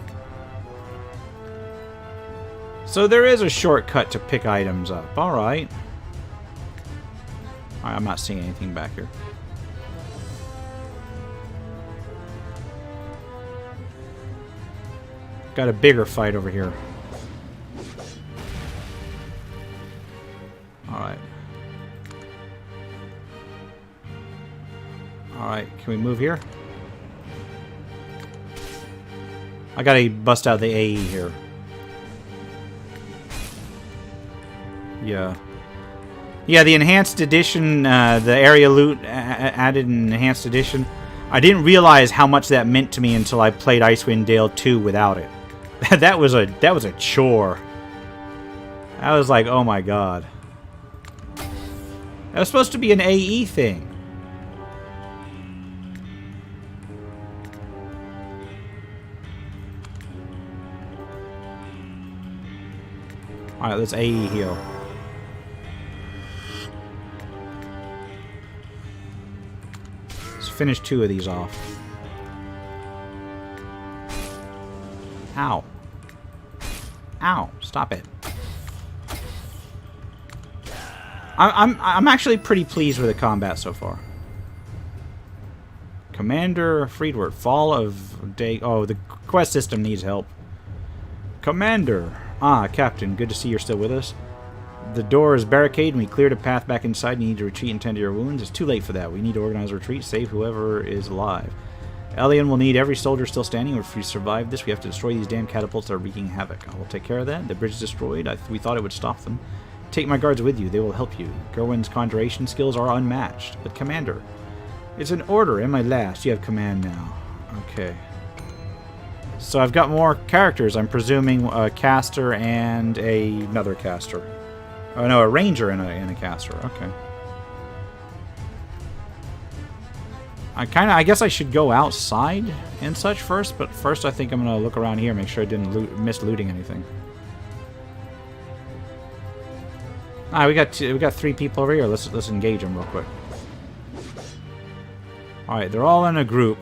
So there is a shortcut to pick items up. Alright. I'm not seeing anything back here. Got a bigger fight over here. Alright. Alright, can we move here? I gotta bust out the AE here. Yeah. Yeah, the enhanced edition, the area loot added in enhanced edition. I didn't realize how much that meant to me until I played Icewind Dale 2 without it. that was a chore. I was like, oh my god. That was supposed to be an AE thing. Alright, let's AE heal. Let's finish 2 of these off. Ow. Ow. Stop it. I'm actually pretty pleased with the combat so far. Commander Friedwort. Fall of Day... Oh, the quest system needs help. Commander. Ah, Captain. Good to see you're still with us. The door is barricaded and we cleared a path back inside. You need to retreat and tend to your wounds. It's too late for that. We need to organize a retreat. Save whoever is alive. Elian will need every soldier still standing. If we survive this, we have to destroy these damn catapults that are wreaking havoc. I will take care of that. The bridge is destroyed. We thought it would stop them. Take my guards with you. They will help you. Gerwin's conjuration skills are unmatched. But Commander, it's an order. Am I last? You have command now. Okay. So I've got more characters. I'm presuming a caster and another caster. Oh no, a ranger and a caster. Okay. I guess I should go outside and such first, but first I think I'm gonna look around here, make sure I didn't miss looting anything. We got 3 people over here. Let's engage them real quick. Alright, they're all in a group.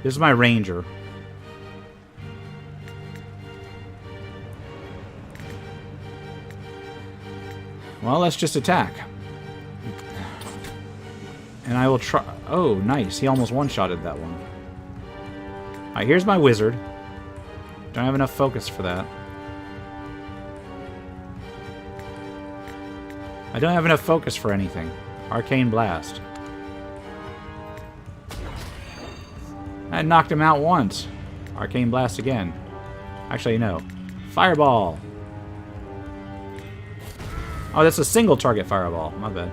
This is my ranger. Well, let's just attack. And I will try... Oh, nice. He almost one-shotted that one. Alright, here's my wizard. Don't have enough focus for that. I don't have enough focus for anything. Arcane Blast. I knocked him out once. Arcane Blast again. Actually, no. Fireball. Oh, that's a single target fireball. My bad.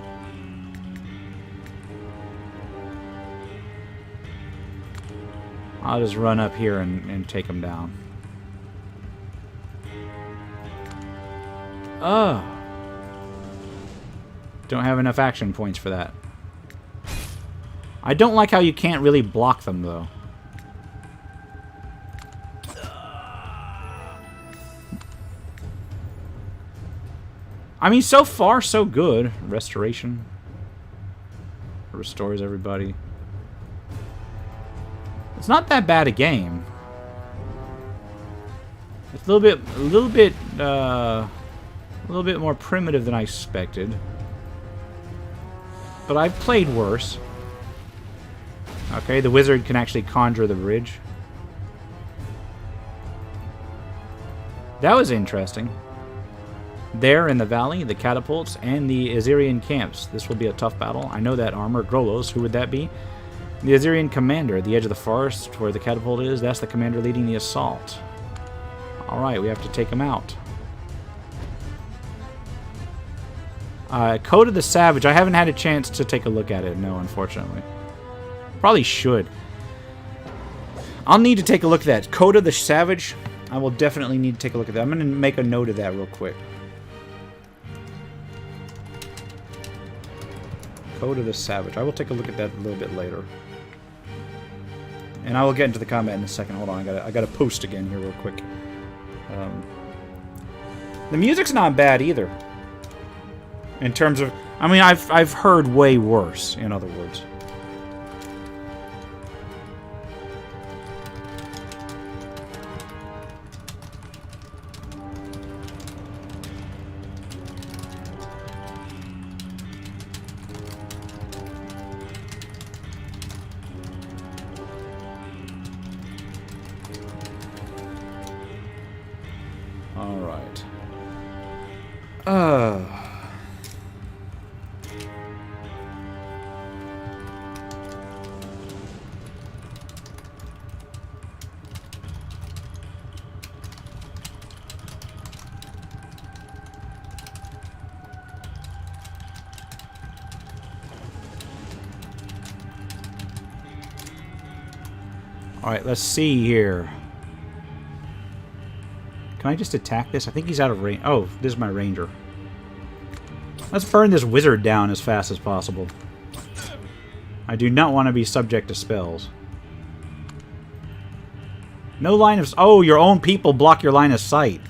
I'll just run up here and take him down. Oh. Don't have enough action points for that. I don't like how you can't really block them, though. I mean, so far, so good. Restoration. Restores everybody. It's not that bad a game. It's a little bit more primitive than I expected. But I've played worse. Okay, the wizard can actually conjure the bridge. That was interesting. There in the valley, the catapults, and the Azerian camps. This will be a tough battle. I know that armor. Grolos, who would that be? The Azerian commander at the edge of the forest where the catapult is. That's the commander leading the assault. Alright, we have to take him out. Code of the Savage. I haven't had a chance to take a look at it, no, unfortunately. Probably should. I'll need to take a look at that. Code of the Savage. I will definitely need to take a look at that. I'm going to make a note of that real quick. Code of the Savage. I will take a look at that a little bit later. And I will get into the combat in a second. Hold on, I gotta post again here real quick. The music's not bad either. In terms of, I mean, I've heard way worse. In other words. All right. All right, let's see here. Can I just attack this? I think he's out of range. Oh, this is my ranger. Let's burn this wizard down as fast as possible. I do not want to be subject to spells. No line of... Oh, your own people block your line of sight.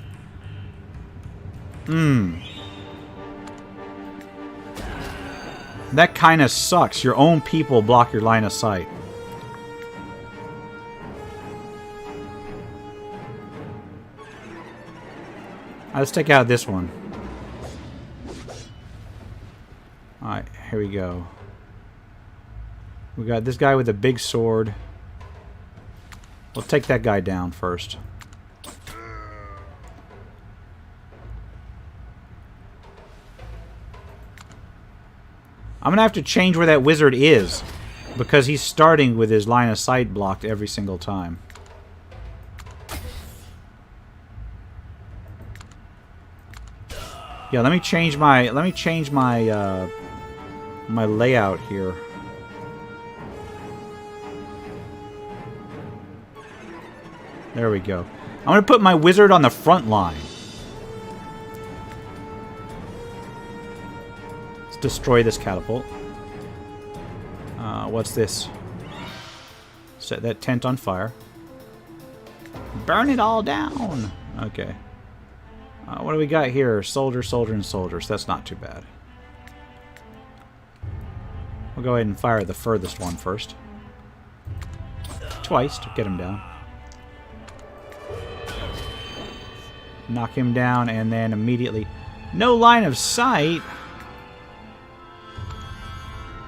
That kind of sucks. Your own people block your line of sight. Let's take out this one. Alright, here we go. We got this guy with a big sword. We'll take that guy down first. I'm gonna have to change where that wizard is, because he's starting with his line of sight blocked every single time. Yeah, let me change my my layout here. There we go. I'm gonna put my wizard on the front line. Let's destroy this catapult. What's this? Set that tent on fire. Burn it all down. Okay. What do we got here? Soldier, soldier, and soldiers. That's not too bad. We go ahead and fire the furthest one first. Twice to get him down. Knock him down, and then immediately... No line of sight?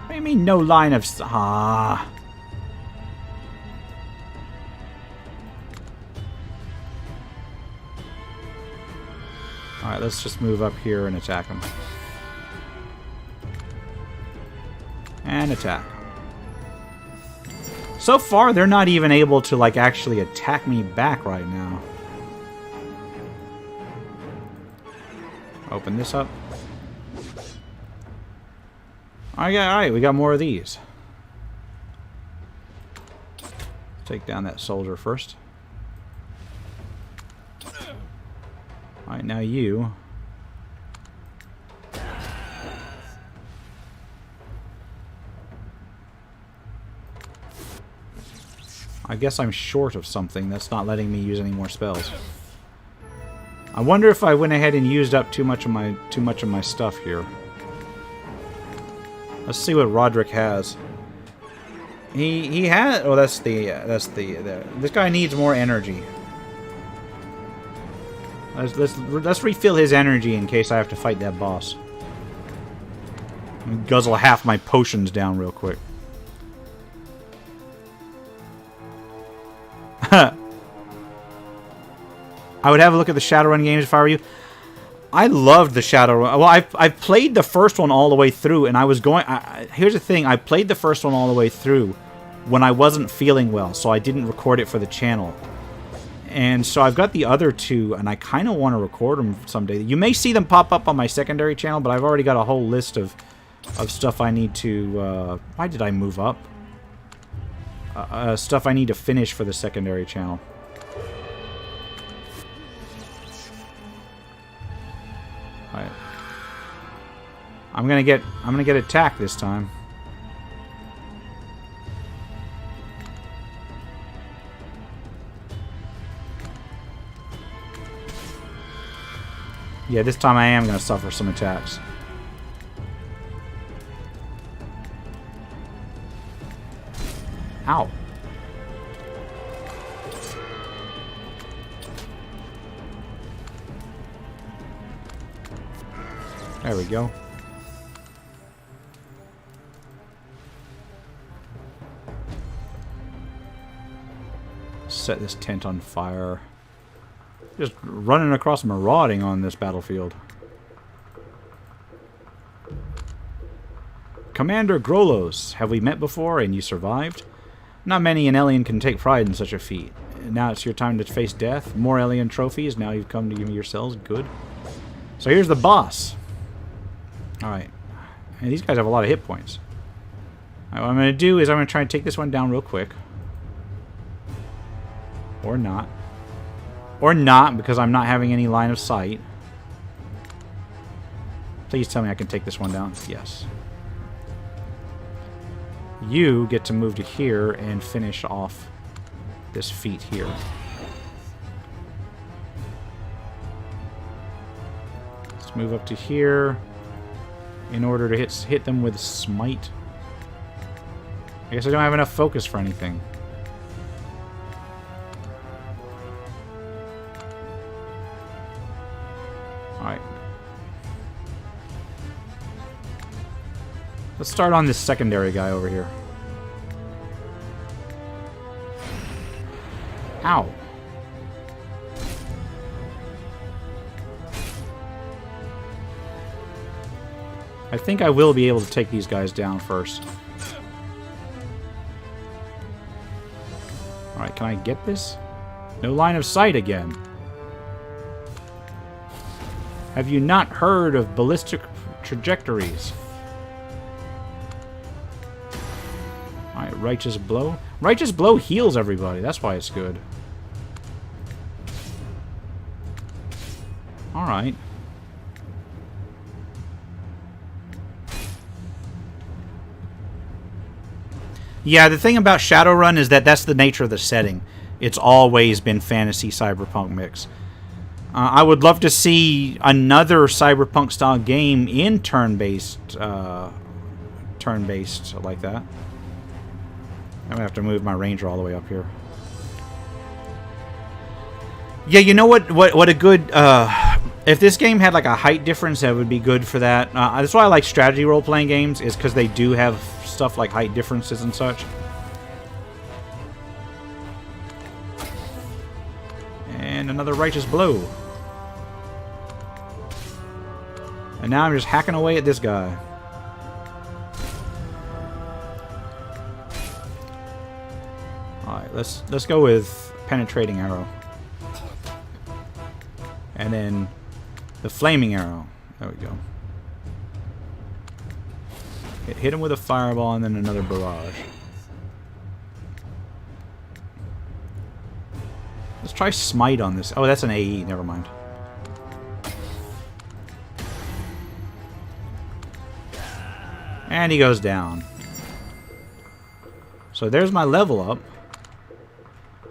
What do you mean, no line of sight? Ah. Alright, let's just move up here and attack him. And attack. So far, they're not even able to, like, actually attack me back right now. Open this up. Alright, we got more of these. Take down that soldier first. Alright, now you. I guess I'm short of something that's not letting me use any more spells. I wonder if I went ahead and used up too much of my stuff here. Let's see what Roderick has. He has. Oh, that's the. This guy needs more energy. Let's refill his energy in case I have to fight that boss. Let me guzzle half my potions down real quick. I would have a look at the Shadowrun games if I were you. I loved the Shadowrun. Well, I've played the first one all the way through, and I was going... here's the thing. I played the first one all the way through when I wasn't feeling well, so I didn't record it for the channel. And so I've got the other two, and I kind of want to record them someday. You may see them pop up on my secondary channel, but I've already got a whole list of stuff I need to... why did I move up? Stuff I need to finish for the secondary channel. Alright. I'm gonna get attacked this time. Yeah, this time I am gonna suffer some attacks. Ow. There we go. Set this tent on fire. Just running across marauding on this battlefield. Commander Grolos, have we met before and you survived? Not many an alien can take pride in such a feat. Now it's your time to face death. More alien trophies. Now you've come to give me yourselves. Good. So here's the boss. Alright. And these guys have a lot of hit points. Alright, what I'm going to do is I'm going to try and take this one down real quick. Or not. Or not, because I'm not having any line of sight. Please tell me I can take this one down. Yes. You get to move to here and finish off this feat here. Let's move up to here in order to hit them with smite. I guess I don't have enough focus for anything. Alright. Let's start on this secondary guy over here. Ow. I think I will be able to take these guys down first. Alright, can I get this? No line of sight again. Have you not heard of ballistic trajectories? Alright, Righteous Blow. Righteous Blow heals everybody. That's why it's good. Alright. Yeah, the thing about Shadowrun is that that's the nature of the setting. It's always been fantasy cyberpunk mix. I would love to see another cyberpunk style game in turn-based turn-based like that. I'm gonna have to move my ranger all the way up here. Yeah, you know what a good if this game had like a height difference, that would be good for that. That's why I like strategy role-playing games, is because they do have stuff like height differences and such. And another righteous blow. And now I'm just hacking away at this guy. Alright, let's go with penetrating arrow. And then the flaming arrow. There we go. Hit him with a fireball and then another barrage. Let's try smite on this. Oh, that's an AE. Never mind. And he goes down. So there's my level up.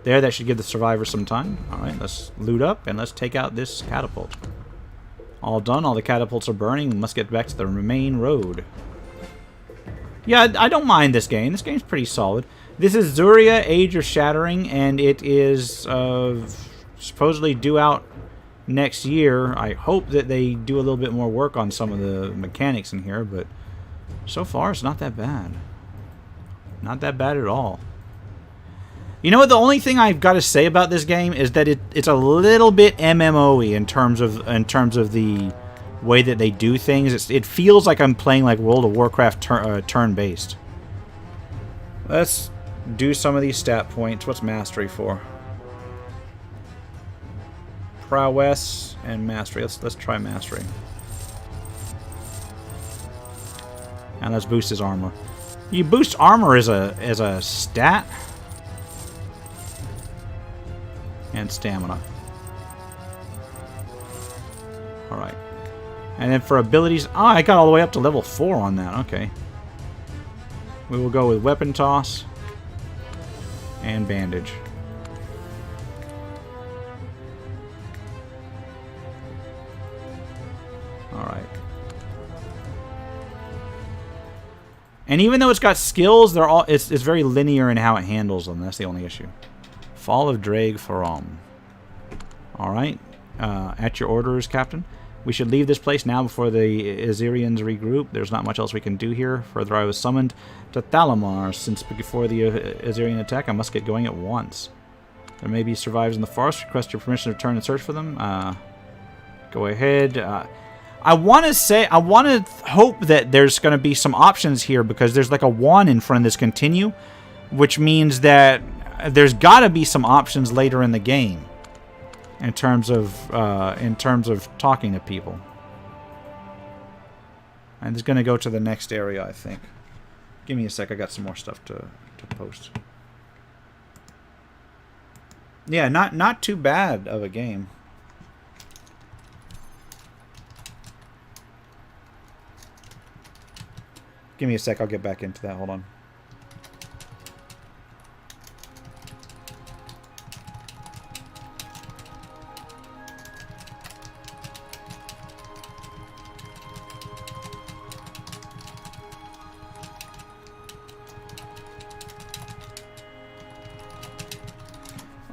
There, that should give the survivor some time. Alright, let's loot up and let's take out this catapult. All done. All the catapults are burning. We must get back to the main road. Yeah, I don't mind this game. This game's pretty solid. This is Zoria, Age of Shattering, and it is supposedly due out next year. I hope that they do a little bit more work on some of the mechanics in here, but so far it's not that bad. Not that bad at all. You know what? The only thing I've got to say about this game is that it's a little bit MMO-y in terms of the way that they do things. It feels like I'm playing like World of Warcraft turn-based. Let's do some of these stat points. What's mastery for? Prowess and mastery. Let's try mastery. And let's boost his armor. You boost armor as a stat. And stamina. Alright. And then for abilities... Oh, I got all the way up to level 4 on that. Okay. We will go with weapon toss. And bandage. Alright. And even though it's got skills, it's very linear in how it handles them. That's the only issue. Fall of Drag Faram. Alright. At your orders, Captain. We should leave this place now before the Azirians regroup. There's not much else we can do here. Further, I was summoned to Thalamar. Since before the Azirian attack, I must get going at once. There may be survivors in the forest. Request your permission to return and search for them. Go ahead. I want to hope that there's going to be some options here, because there's like a 1 in front of this continue, which means that there's got to be some options later in the game in terms of talking to people. I'm just going to go to the next area, I think. Give me a sec. I got some more stuff to post. Yeah, not too bad of a game. Give me a sec. I'll get back into that. Hold on.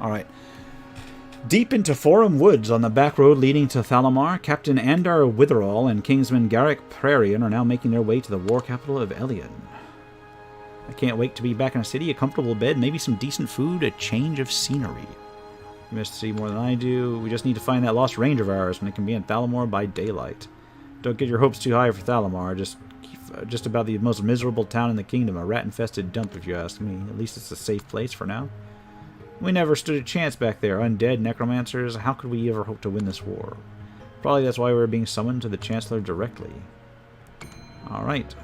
Alright. Deep into Forum Woods on the back road leading to Thalamar, Captain Andar Witherall and Kingsman Garrick Prarian are now making their way to the war capital of Elion. I can't wait to be back in a city, a comfortable bed, maybe some decent food, a change of scenery. You must see more than I do. We just need to find that lost ranger of ours, and it can be in Thalamar by daylight. Don't get your hopes too high for Thalamar. Just about the most miserable town in the kingdom, a rat-infested dump if you ask me. At least it's a safe place for now. We never stood a chance back there. Undead, necromancers, how could we ever hope to win this war? Probably that's why we were being summoned to the Chancellor directly. Alright.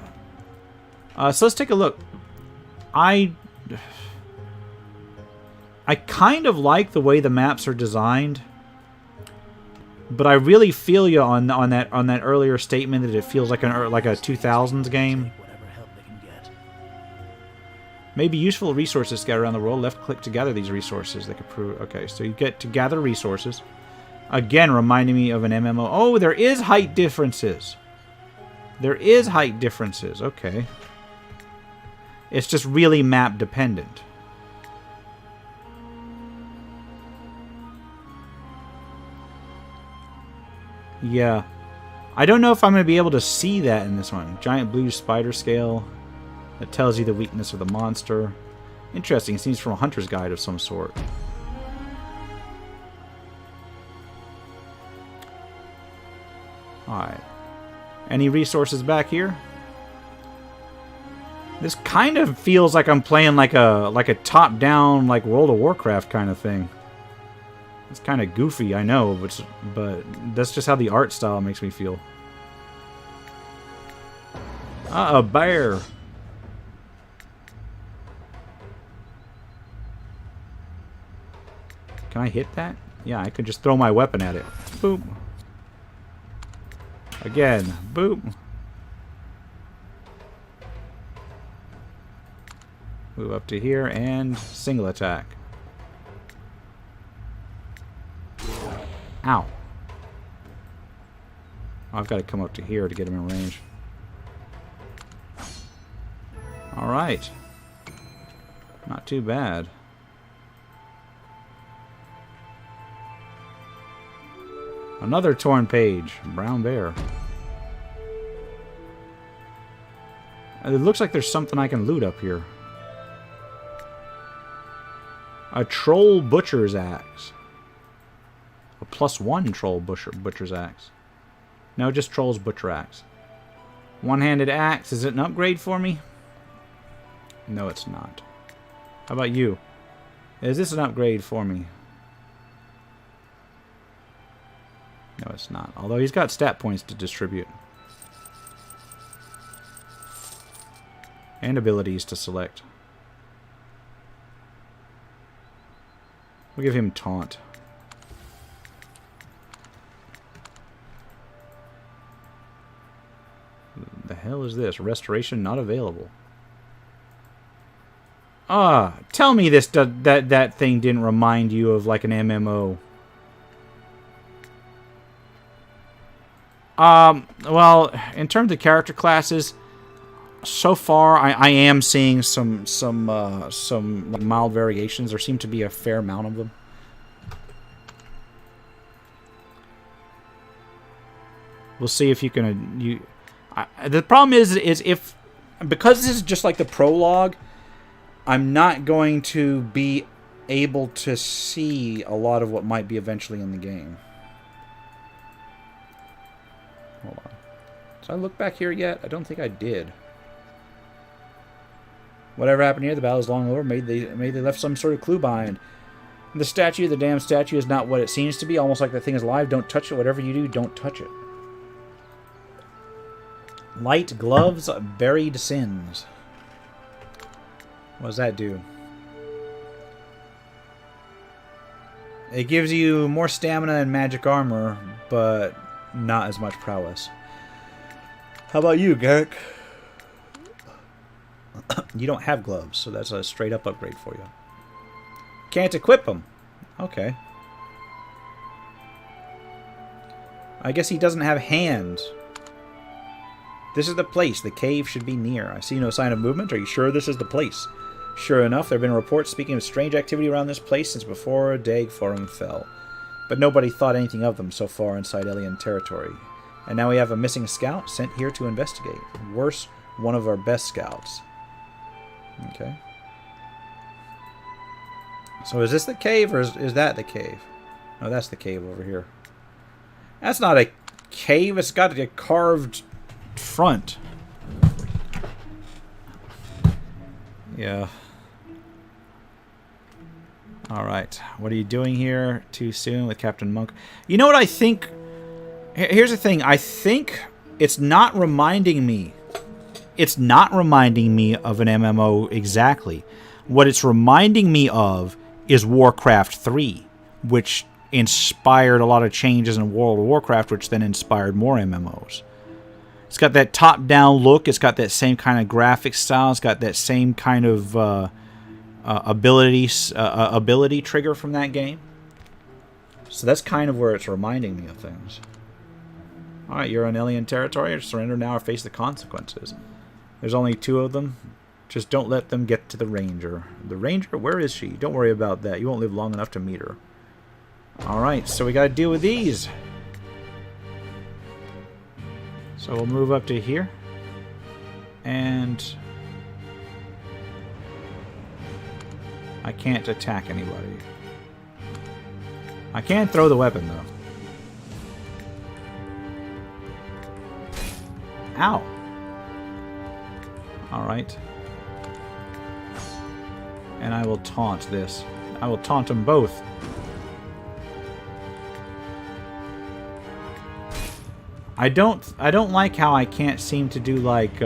So let's take a look. I kind of like the way the maps are designed, but I really feel you on that earlier statement that it feels like a 2000s game. Maybe useful resources scattered around the world. Left click to gather these resources. They could prove. Okay, so you get to gather resources. Again, reminding me of an MMO. Oh, there is height differences. There is height differences. Okay. It's just really map dependent. Yeah. I don't know if I'm going to be able to see that in this one. Giant blue spider scale. That tells you the weakness of the monster. Interesting. It seems from a hunter's guide of some sort. Alright. Any resources back here? This kind of feels like I'm playing like a top-down, like World of Warcraft kind of thing. It's kind of goofy, I know, but that's just how the art style makes me feel. A bear! Can I hit that? Yeah, I could just throw my weapon at it. Boop. Again. Boop. Move up to here and single attack. Ow. I've got to come up to here to get him in range. Alright. Not too bad. Another torn page. Brown bear. It looks like there's something I can loot up here. A troll butcher's axe. A +1 troll butcher's axe. No, just troll's butcher axe. One-handed axe. Is it an upgrade for me? No, it's not. How about you? Is this an upgrade for me? No, it's not. Although he's got stat points to distribute. And abilities to select. We'll give him taunt. The hell is this? Restoration not available. Ah, tell me this that thing didn't remind you of like an MMO. Well, in terms of character classes, so far I am seeing some like mild variations. There seem to be a fair amount of them. We'll see if you can the problem is if because this is just like the prologue, I'm not going to be able to see a lot of what might be eventually in the game. Hold on. Did I look back here yet? I don't think I did. Whatever happened here, the battle is long over. Maybe they left some sort of clue behind. The statue, the damn statue, is not what it seems to be. Almost like the thing is alive. Don't touch it. Whatever you do, don't touch it. Light gloves, buried sins. What does that do? It gives you more stamina and magic armor, but not as much prowess. How about you, Garrick? You don't have gloves, so that's a straight up upgrade for you. Can't equip them. Okay. I guess he doesn't have hands. This is the place. The cave should be near. I see no sign of movement. Are you sure this is the place? Sure enough, there have been reports speaking of strange activity around this place since before Dag Forum fell. But nobody thought anything of them so far inside alien territory. And now we have a missing scout sent here to investigate. Worse, one of our best scouts. Okay. So is this the cave, or is that the cave? No, that's the cave over here. That's not a cave. It's got a carved front. Yeah. Alright. What are you doing here too soon with Captain Monk? You know what I think? Here's the thing. I think it's not reminding me. It's not reminding me of an MMO exactly. What it's reminding me of is Warcraft 3, which inspired a lot of changes in World of Warcraft, which then inspired more MMOs. It's got that top-down look. It's got that same kind of graphic style. It's got that same kind of ability trigger from that game. So that's kind of where it's reminding me of things. Alright, you're on alien territory. Surrender now or face the consequences. There's only 2 of them. Just don't let them get to the Ranger. The Ranger? Where is she? Don't worry about that. You won't live long enough to meet her. Alright, so we gotta deal with these. So we'll move up to here. And... I can't attack anybody. I can throw the weapon, though. Ow! Alright. And I will taunt this. I will taunt them both. I don't like how I can't seem to do like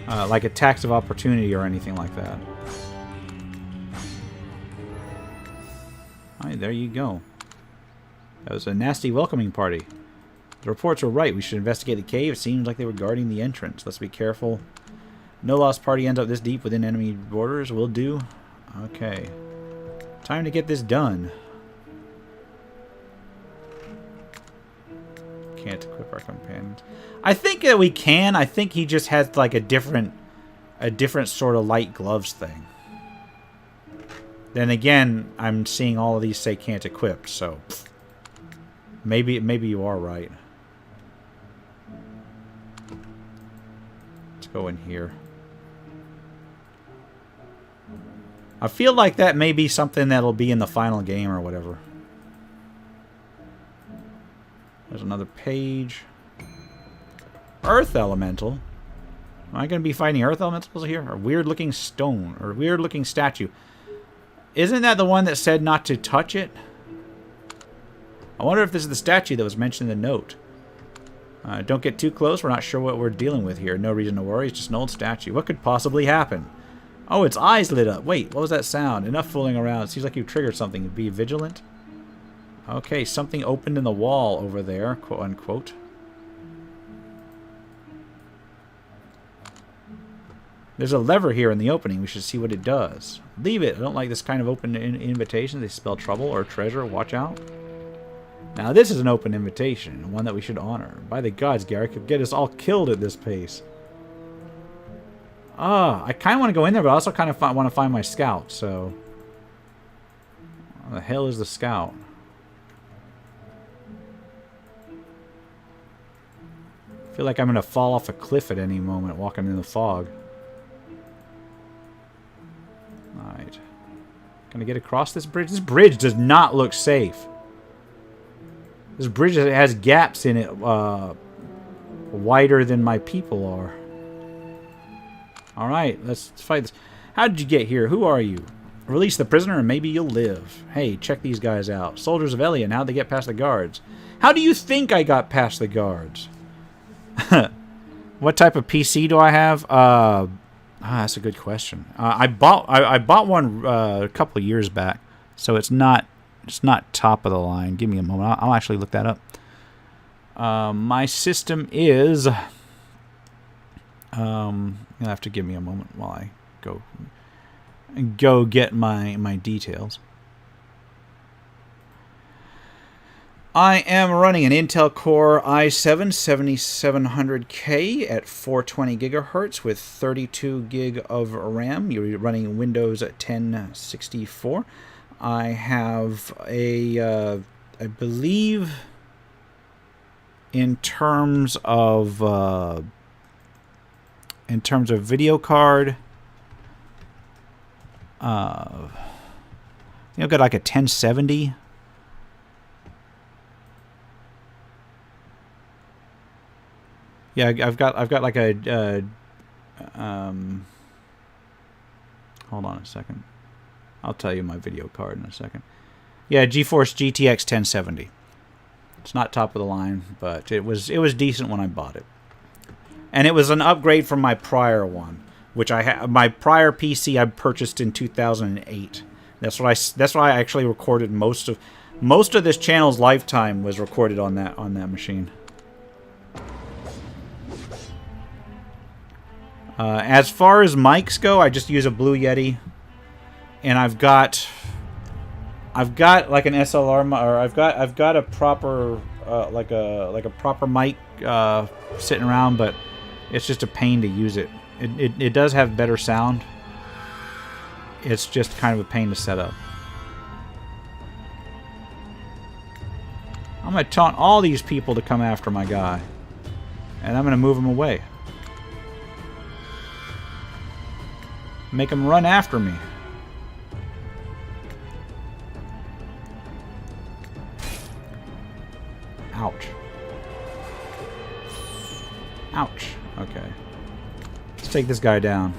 attacks of opportunity or anything like that. Alright, there you go. That was a nasty welcoming party. The reports were right. We should investigate the cave. It seems like they were guarding the entrance. Let's be careful. No lost party ends up this deep within enemy borders. Will do. Okay. Time to get this done. Can't equip our companions. I think that we can. I think he just has like a different sort of light gloves thing. Then again, I'm seeing all of these say can't equip, so maybe you are right. Let's go in here. I feel like that may be something that'll be in the final game or whatever. There's another page. Earth Elemental. Am I going to be fighting Earth Elementals here? Or weird-looking stone. Or weird-looking statue. Isn't that the one that said not to touch it? I wonder if this is the statue that was mentioned in the note. Don't get too close. We're not sure what we're dealing with here. No reason to worry. It's just an old statue. What could possibly happen? Oh, its eyes lit up. Wait, what was that sound? Enough fooling around. It seems like you've triggered something. Be vigilant. Okay, something opened in the wall over there, quote unquote. There's a lever here in the opening. We should see what it does. Leave it. I don't like this kind of open invitations. They spell trouble or treasure. Watch out. Now this is an open invitation, one that we should honor. By the gods, Garrett could get us all killed at this pace. I kind of want to go in there, but I also kind of want to find my scout, so... Where the hell is the scout? I feel like I'm going to fall off a cliff at any moment walking in the fog. Alright. Can I get across this bridge? This bridge does not look safe. This bridge has gaps in it wider than my people are. Alright, let's fight this. How did you get here? Who are you? Release the prisoner and maybe you'll live. Hey, check these guys out. Soldiers of Elian, how'd they get past the guards? How do you think I got past the guards? What type of PC do I have? That's a good question. I bought one a couple of years back, so it's not top of the line. Give me a moment. I'll actually look that up. My system is. You'll have to give me a moment while I go get my details. I am running an Intel Core i7-7700K at 420 gigahertz with 32 gig of RAM. You're running Windows 1064. I have a, I believe, in terms of video card, I've got like a 1070. Yeah, I've got like a hold on a second. I'll tell you my video card in a second. Yeah, GeForce GTX 1070. It's not top of the line, but it was decent when I bought it. And it was an upgrade from my prior one, which my prior PC I purchased in 2008. That's why I actually recorded most of this channel's lifetime was recorded on that machine. As far as mics go, I just use a Blue Yeti, and I've got like an SLR, or I've got a proper like a proper mic sitting around, but it's just a pain to use it. It does have better sound. It's just kind of a pain to set up. I'm going to taunt all these people to come after my guy. And I'm going to move them away. Make them run after me. Ouch. Ouch. Okay. Let's take this guy down.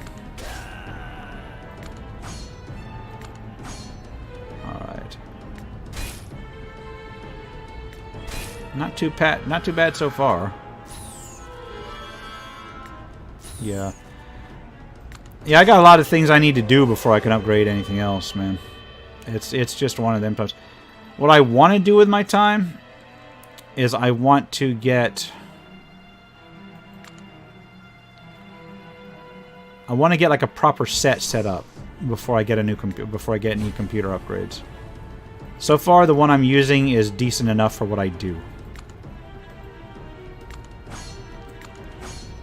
Alright. Not too bad so far. Yeah. Yeah, I got a lot of things I need to do before I can upgrade anything else, man. It's just one of them times. What I want to do with my time is I want to get... I want to get like a proper set up before I get a new before I get any computer upgrades. So far, the one I'm using is decent enough for what I do.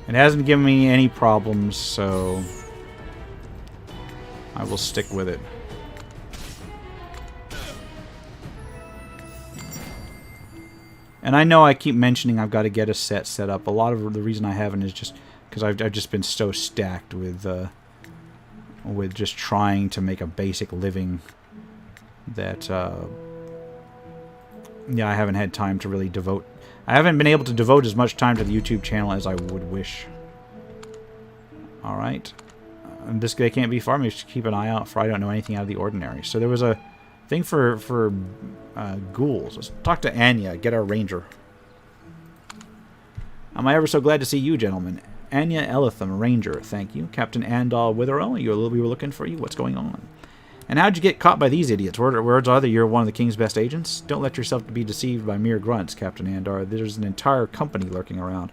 It hasn't given me any problems, so I will stick with it. And I know I keep mentioning I've got to get a set up. A lot of the reason I haven't is just because I've just been so stacked with just trying to make a basic living that yeah, I haven't had time to really devote. I haven't been able to devote as much time to the YouTube channel as I would wish. All right, this guy can't be far. Maybe just keep an eye out for I don't know anything out of the ordinary. So there was a thing for ghouls. Let's talk to Anya. Get our ranger. Am I ever so glad to see you, gentlemen? Anya Elitham, Ranger, thank you. Captain Andal Witherell, we were looking for you. What's going on? And how'd you get caught by these idiots? Words are that you're one of the king's best agents? Don't let yourself be deceived by mere grunts, Captain Andar. There's an entire company lurking around.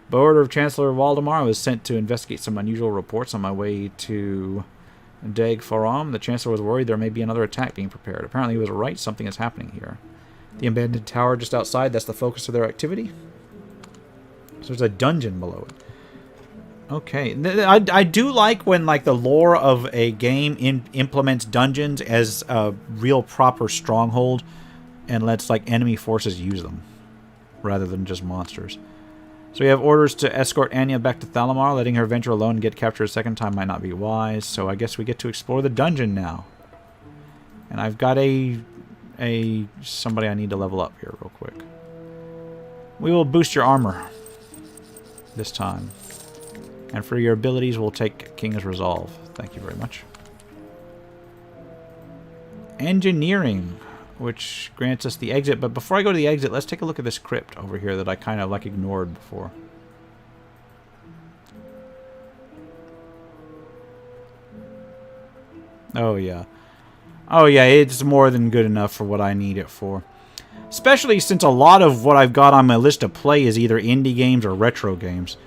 By order of Chancellor Waldemar, I was sent to investigate some unusual reports on my way to Dag Faram. The Chancellor was worried there may be another attack being prepared. Apparently he was right. Something is happening here. The abandoned tower just outside, that's the focus of their activity? So there's a dungeon below it. Okay, I do like when like the lore of a game implements dungeons as a real proper stronghold and lets like enemy forces use them rather than just monsters. So we have orders to escort Anya back to Thalamar. Letting her venture alone and get captured a second time might not be wise. So I guess we get to explore the dungeon now. And I've got somebody I need to level up here real quick. We will boost your armor this time. And for your abilities, we'll take King's Resolve. Thank you very much. Engineering, which grants us the exit. But before I go to the exit, let's take a look at this crypt over here that I kind of like ignored before. Oh, yeah. Oh, yeah, it's more than good enough for what I need it for. Especially since a lot of what I've got on my list to play is either indie games or retro games.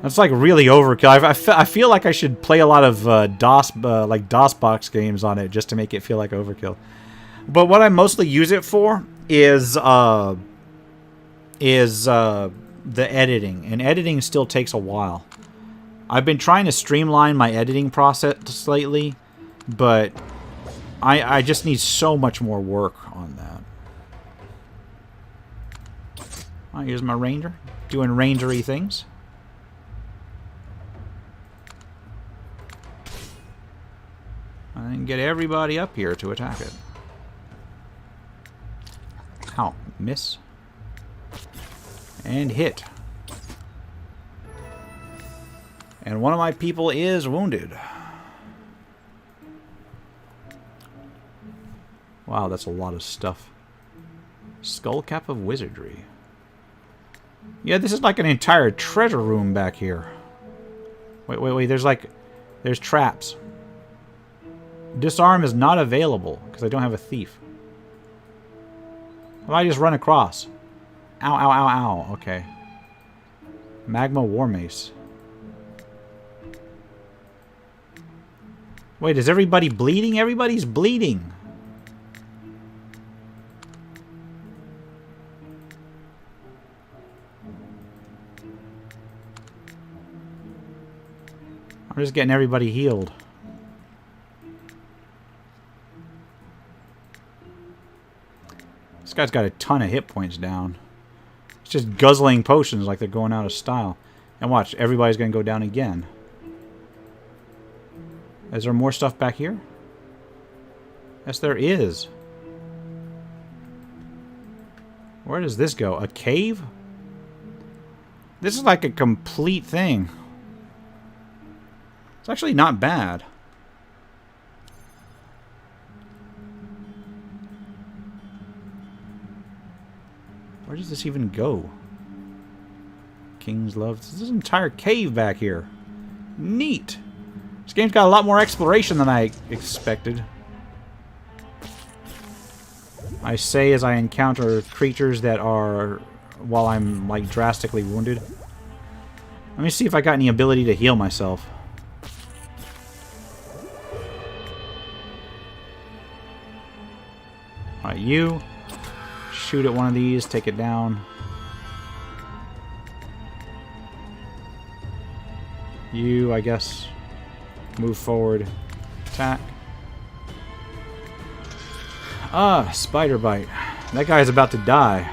That's like really overkill. I feel like I should play a lot of DOSBox games on it just to make it feel like overkill. But what I mostly use it for is the editing, and editing still takes a while. I've been trying to streamline my editing process lately, but I just need so much more work on that. Here's my ranger doing rangery things. And get everybody up here to attack it. Ow. Miss. And hit. And one of my people is wounded. Wow, that's a lot of stuff. Skullcap of Wizardry. Yeah, this is like an entire treasure room back here. Wait. There's traps. Disarm is not available because I don't have a thief. How about I just run across? Ow, ow, ow, ow. Okay. Magma War Mace. Wait, is everybody bleeding? Everybody's bleeding. We're just getting everybody healed. This guy's got a ton of hit points down. It's just guzzling potions like they're going out of style. And watch, everybody's going to go down again. Is there more stuff back here? Yes, there is. Where does this go? A cave? This is like a complete thing. It's actually not bad. Where does this even go? King's Love. This is an entire cave back here. Neat. This game's got a lot more exploration than I expected. I say as I encounter creatures that are, while I'm like drastically wounded. Let me see if I got any ability to heal myself. Alright, you. Shoot at one of these, take it down. You, I guess, move forward, attack. Ah, spider bite. That guy's about to die.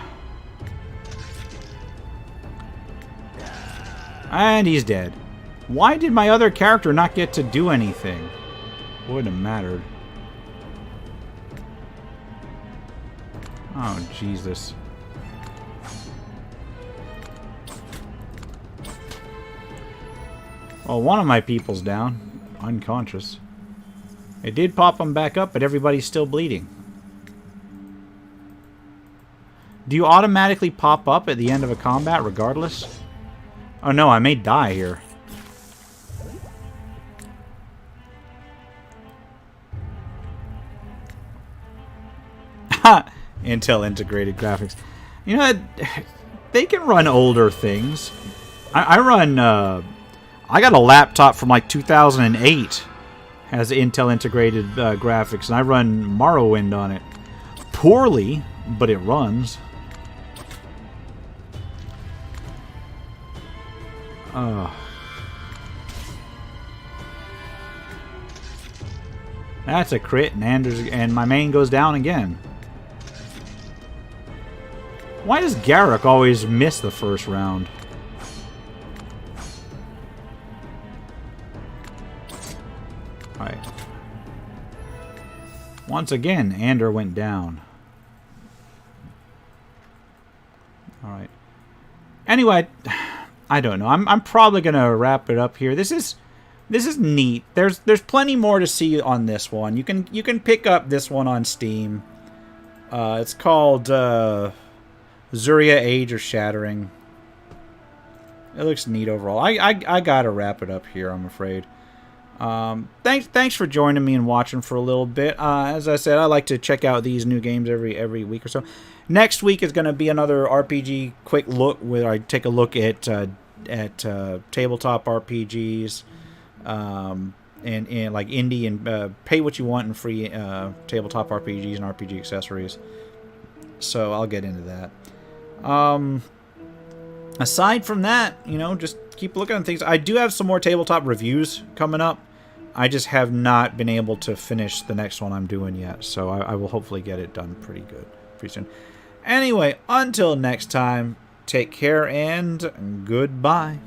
And he's dead. Why did my other character not get to do anything? Wouldn't have mattered. Oh, Jesus. Well, one of my people's down. Unconscious. It did pop them back up, but everybody's still bleeding. Do you automatically pop up at the end of a combat regardless? Oh no, I may die here. Ha! Intel integrated graphics. You know, they can run older things. I run, I got a laptop from like 2008. Has Intel integrated graphics, and I run Morrowind on it. Poorly, but it runs. That's a crit, and my main goes down again. Why does Garrick always miss the first round? Alright. Once again, Ander went down. Alright. Anyway, I don't know. I'm probably gonna wrap it up here. This is neat. There's plenty more to see on this one. You can pick up this one on Steam. It's called Zoria Age of Shattering. It looks neat overall. I gotta wrap it up here, I'm afraid. Thanks for joining me and watching for a little bit. As I said, I like to check out these new games every week or so. Next week is going to be another RPG quick look where I take a look at tabletop RPGs, and like indie and pay what you want and free tabletop RPGs and RPG accessories. So I'll get into that. Aside from that, you know, just keep looking at things. I do have some more tabletop reviews coming up. I just have not been able to finish the next one I'm doing yet, so I will hopefully get it done pretty soon. Anyway, until next time, take care and goodbye.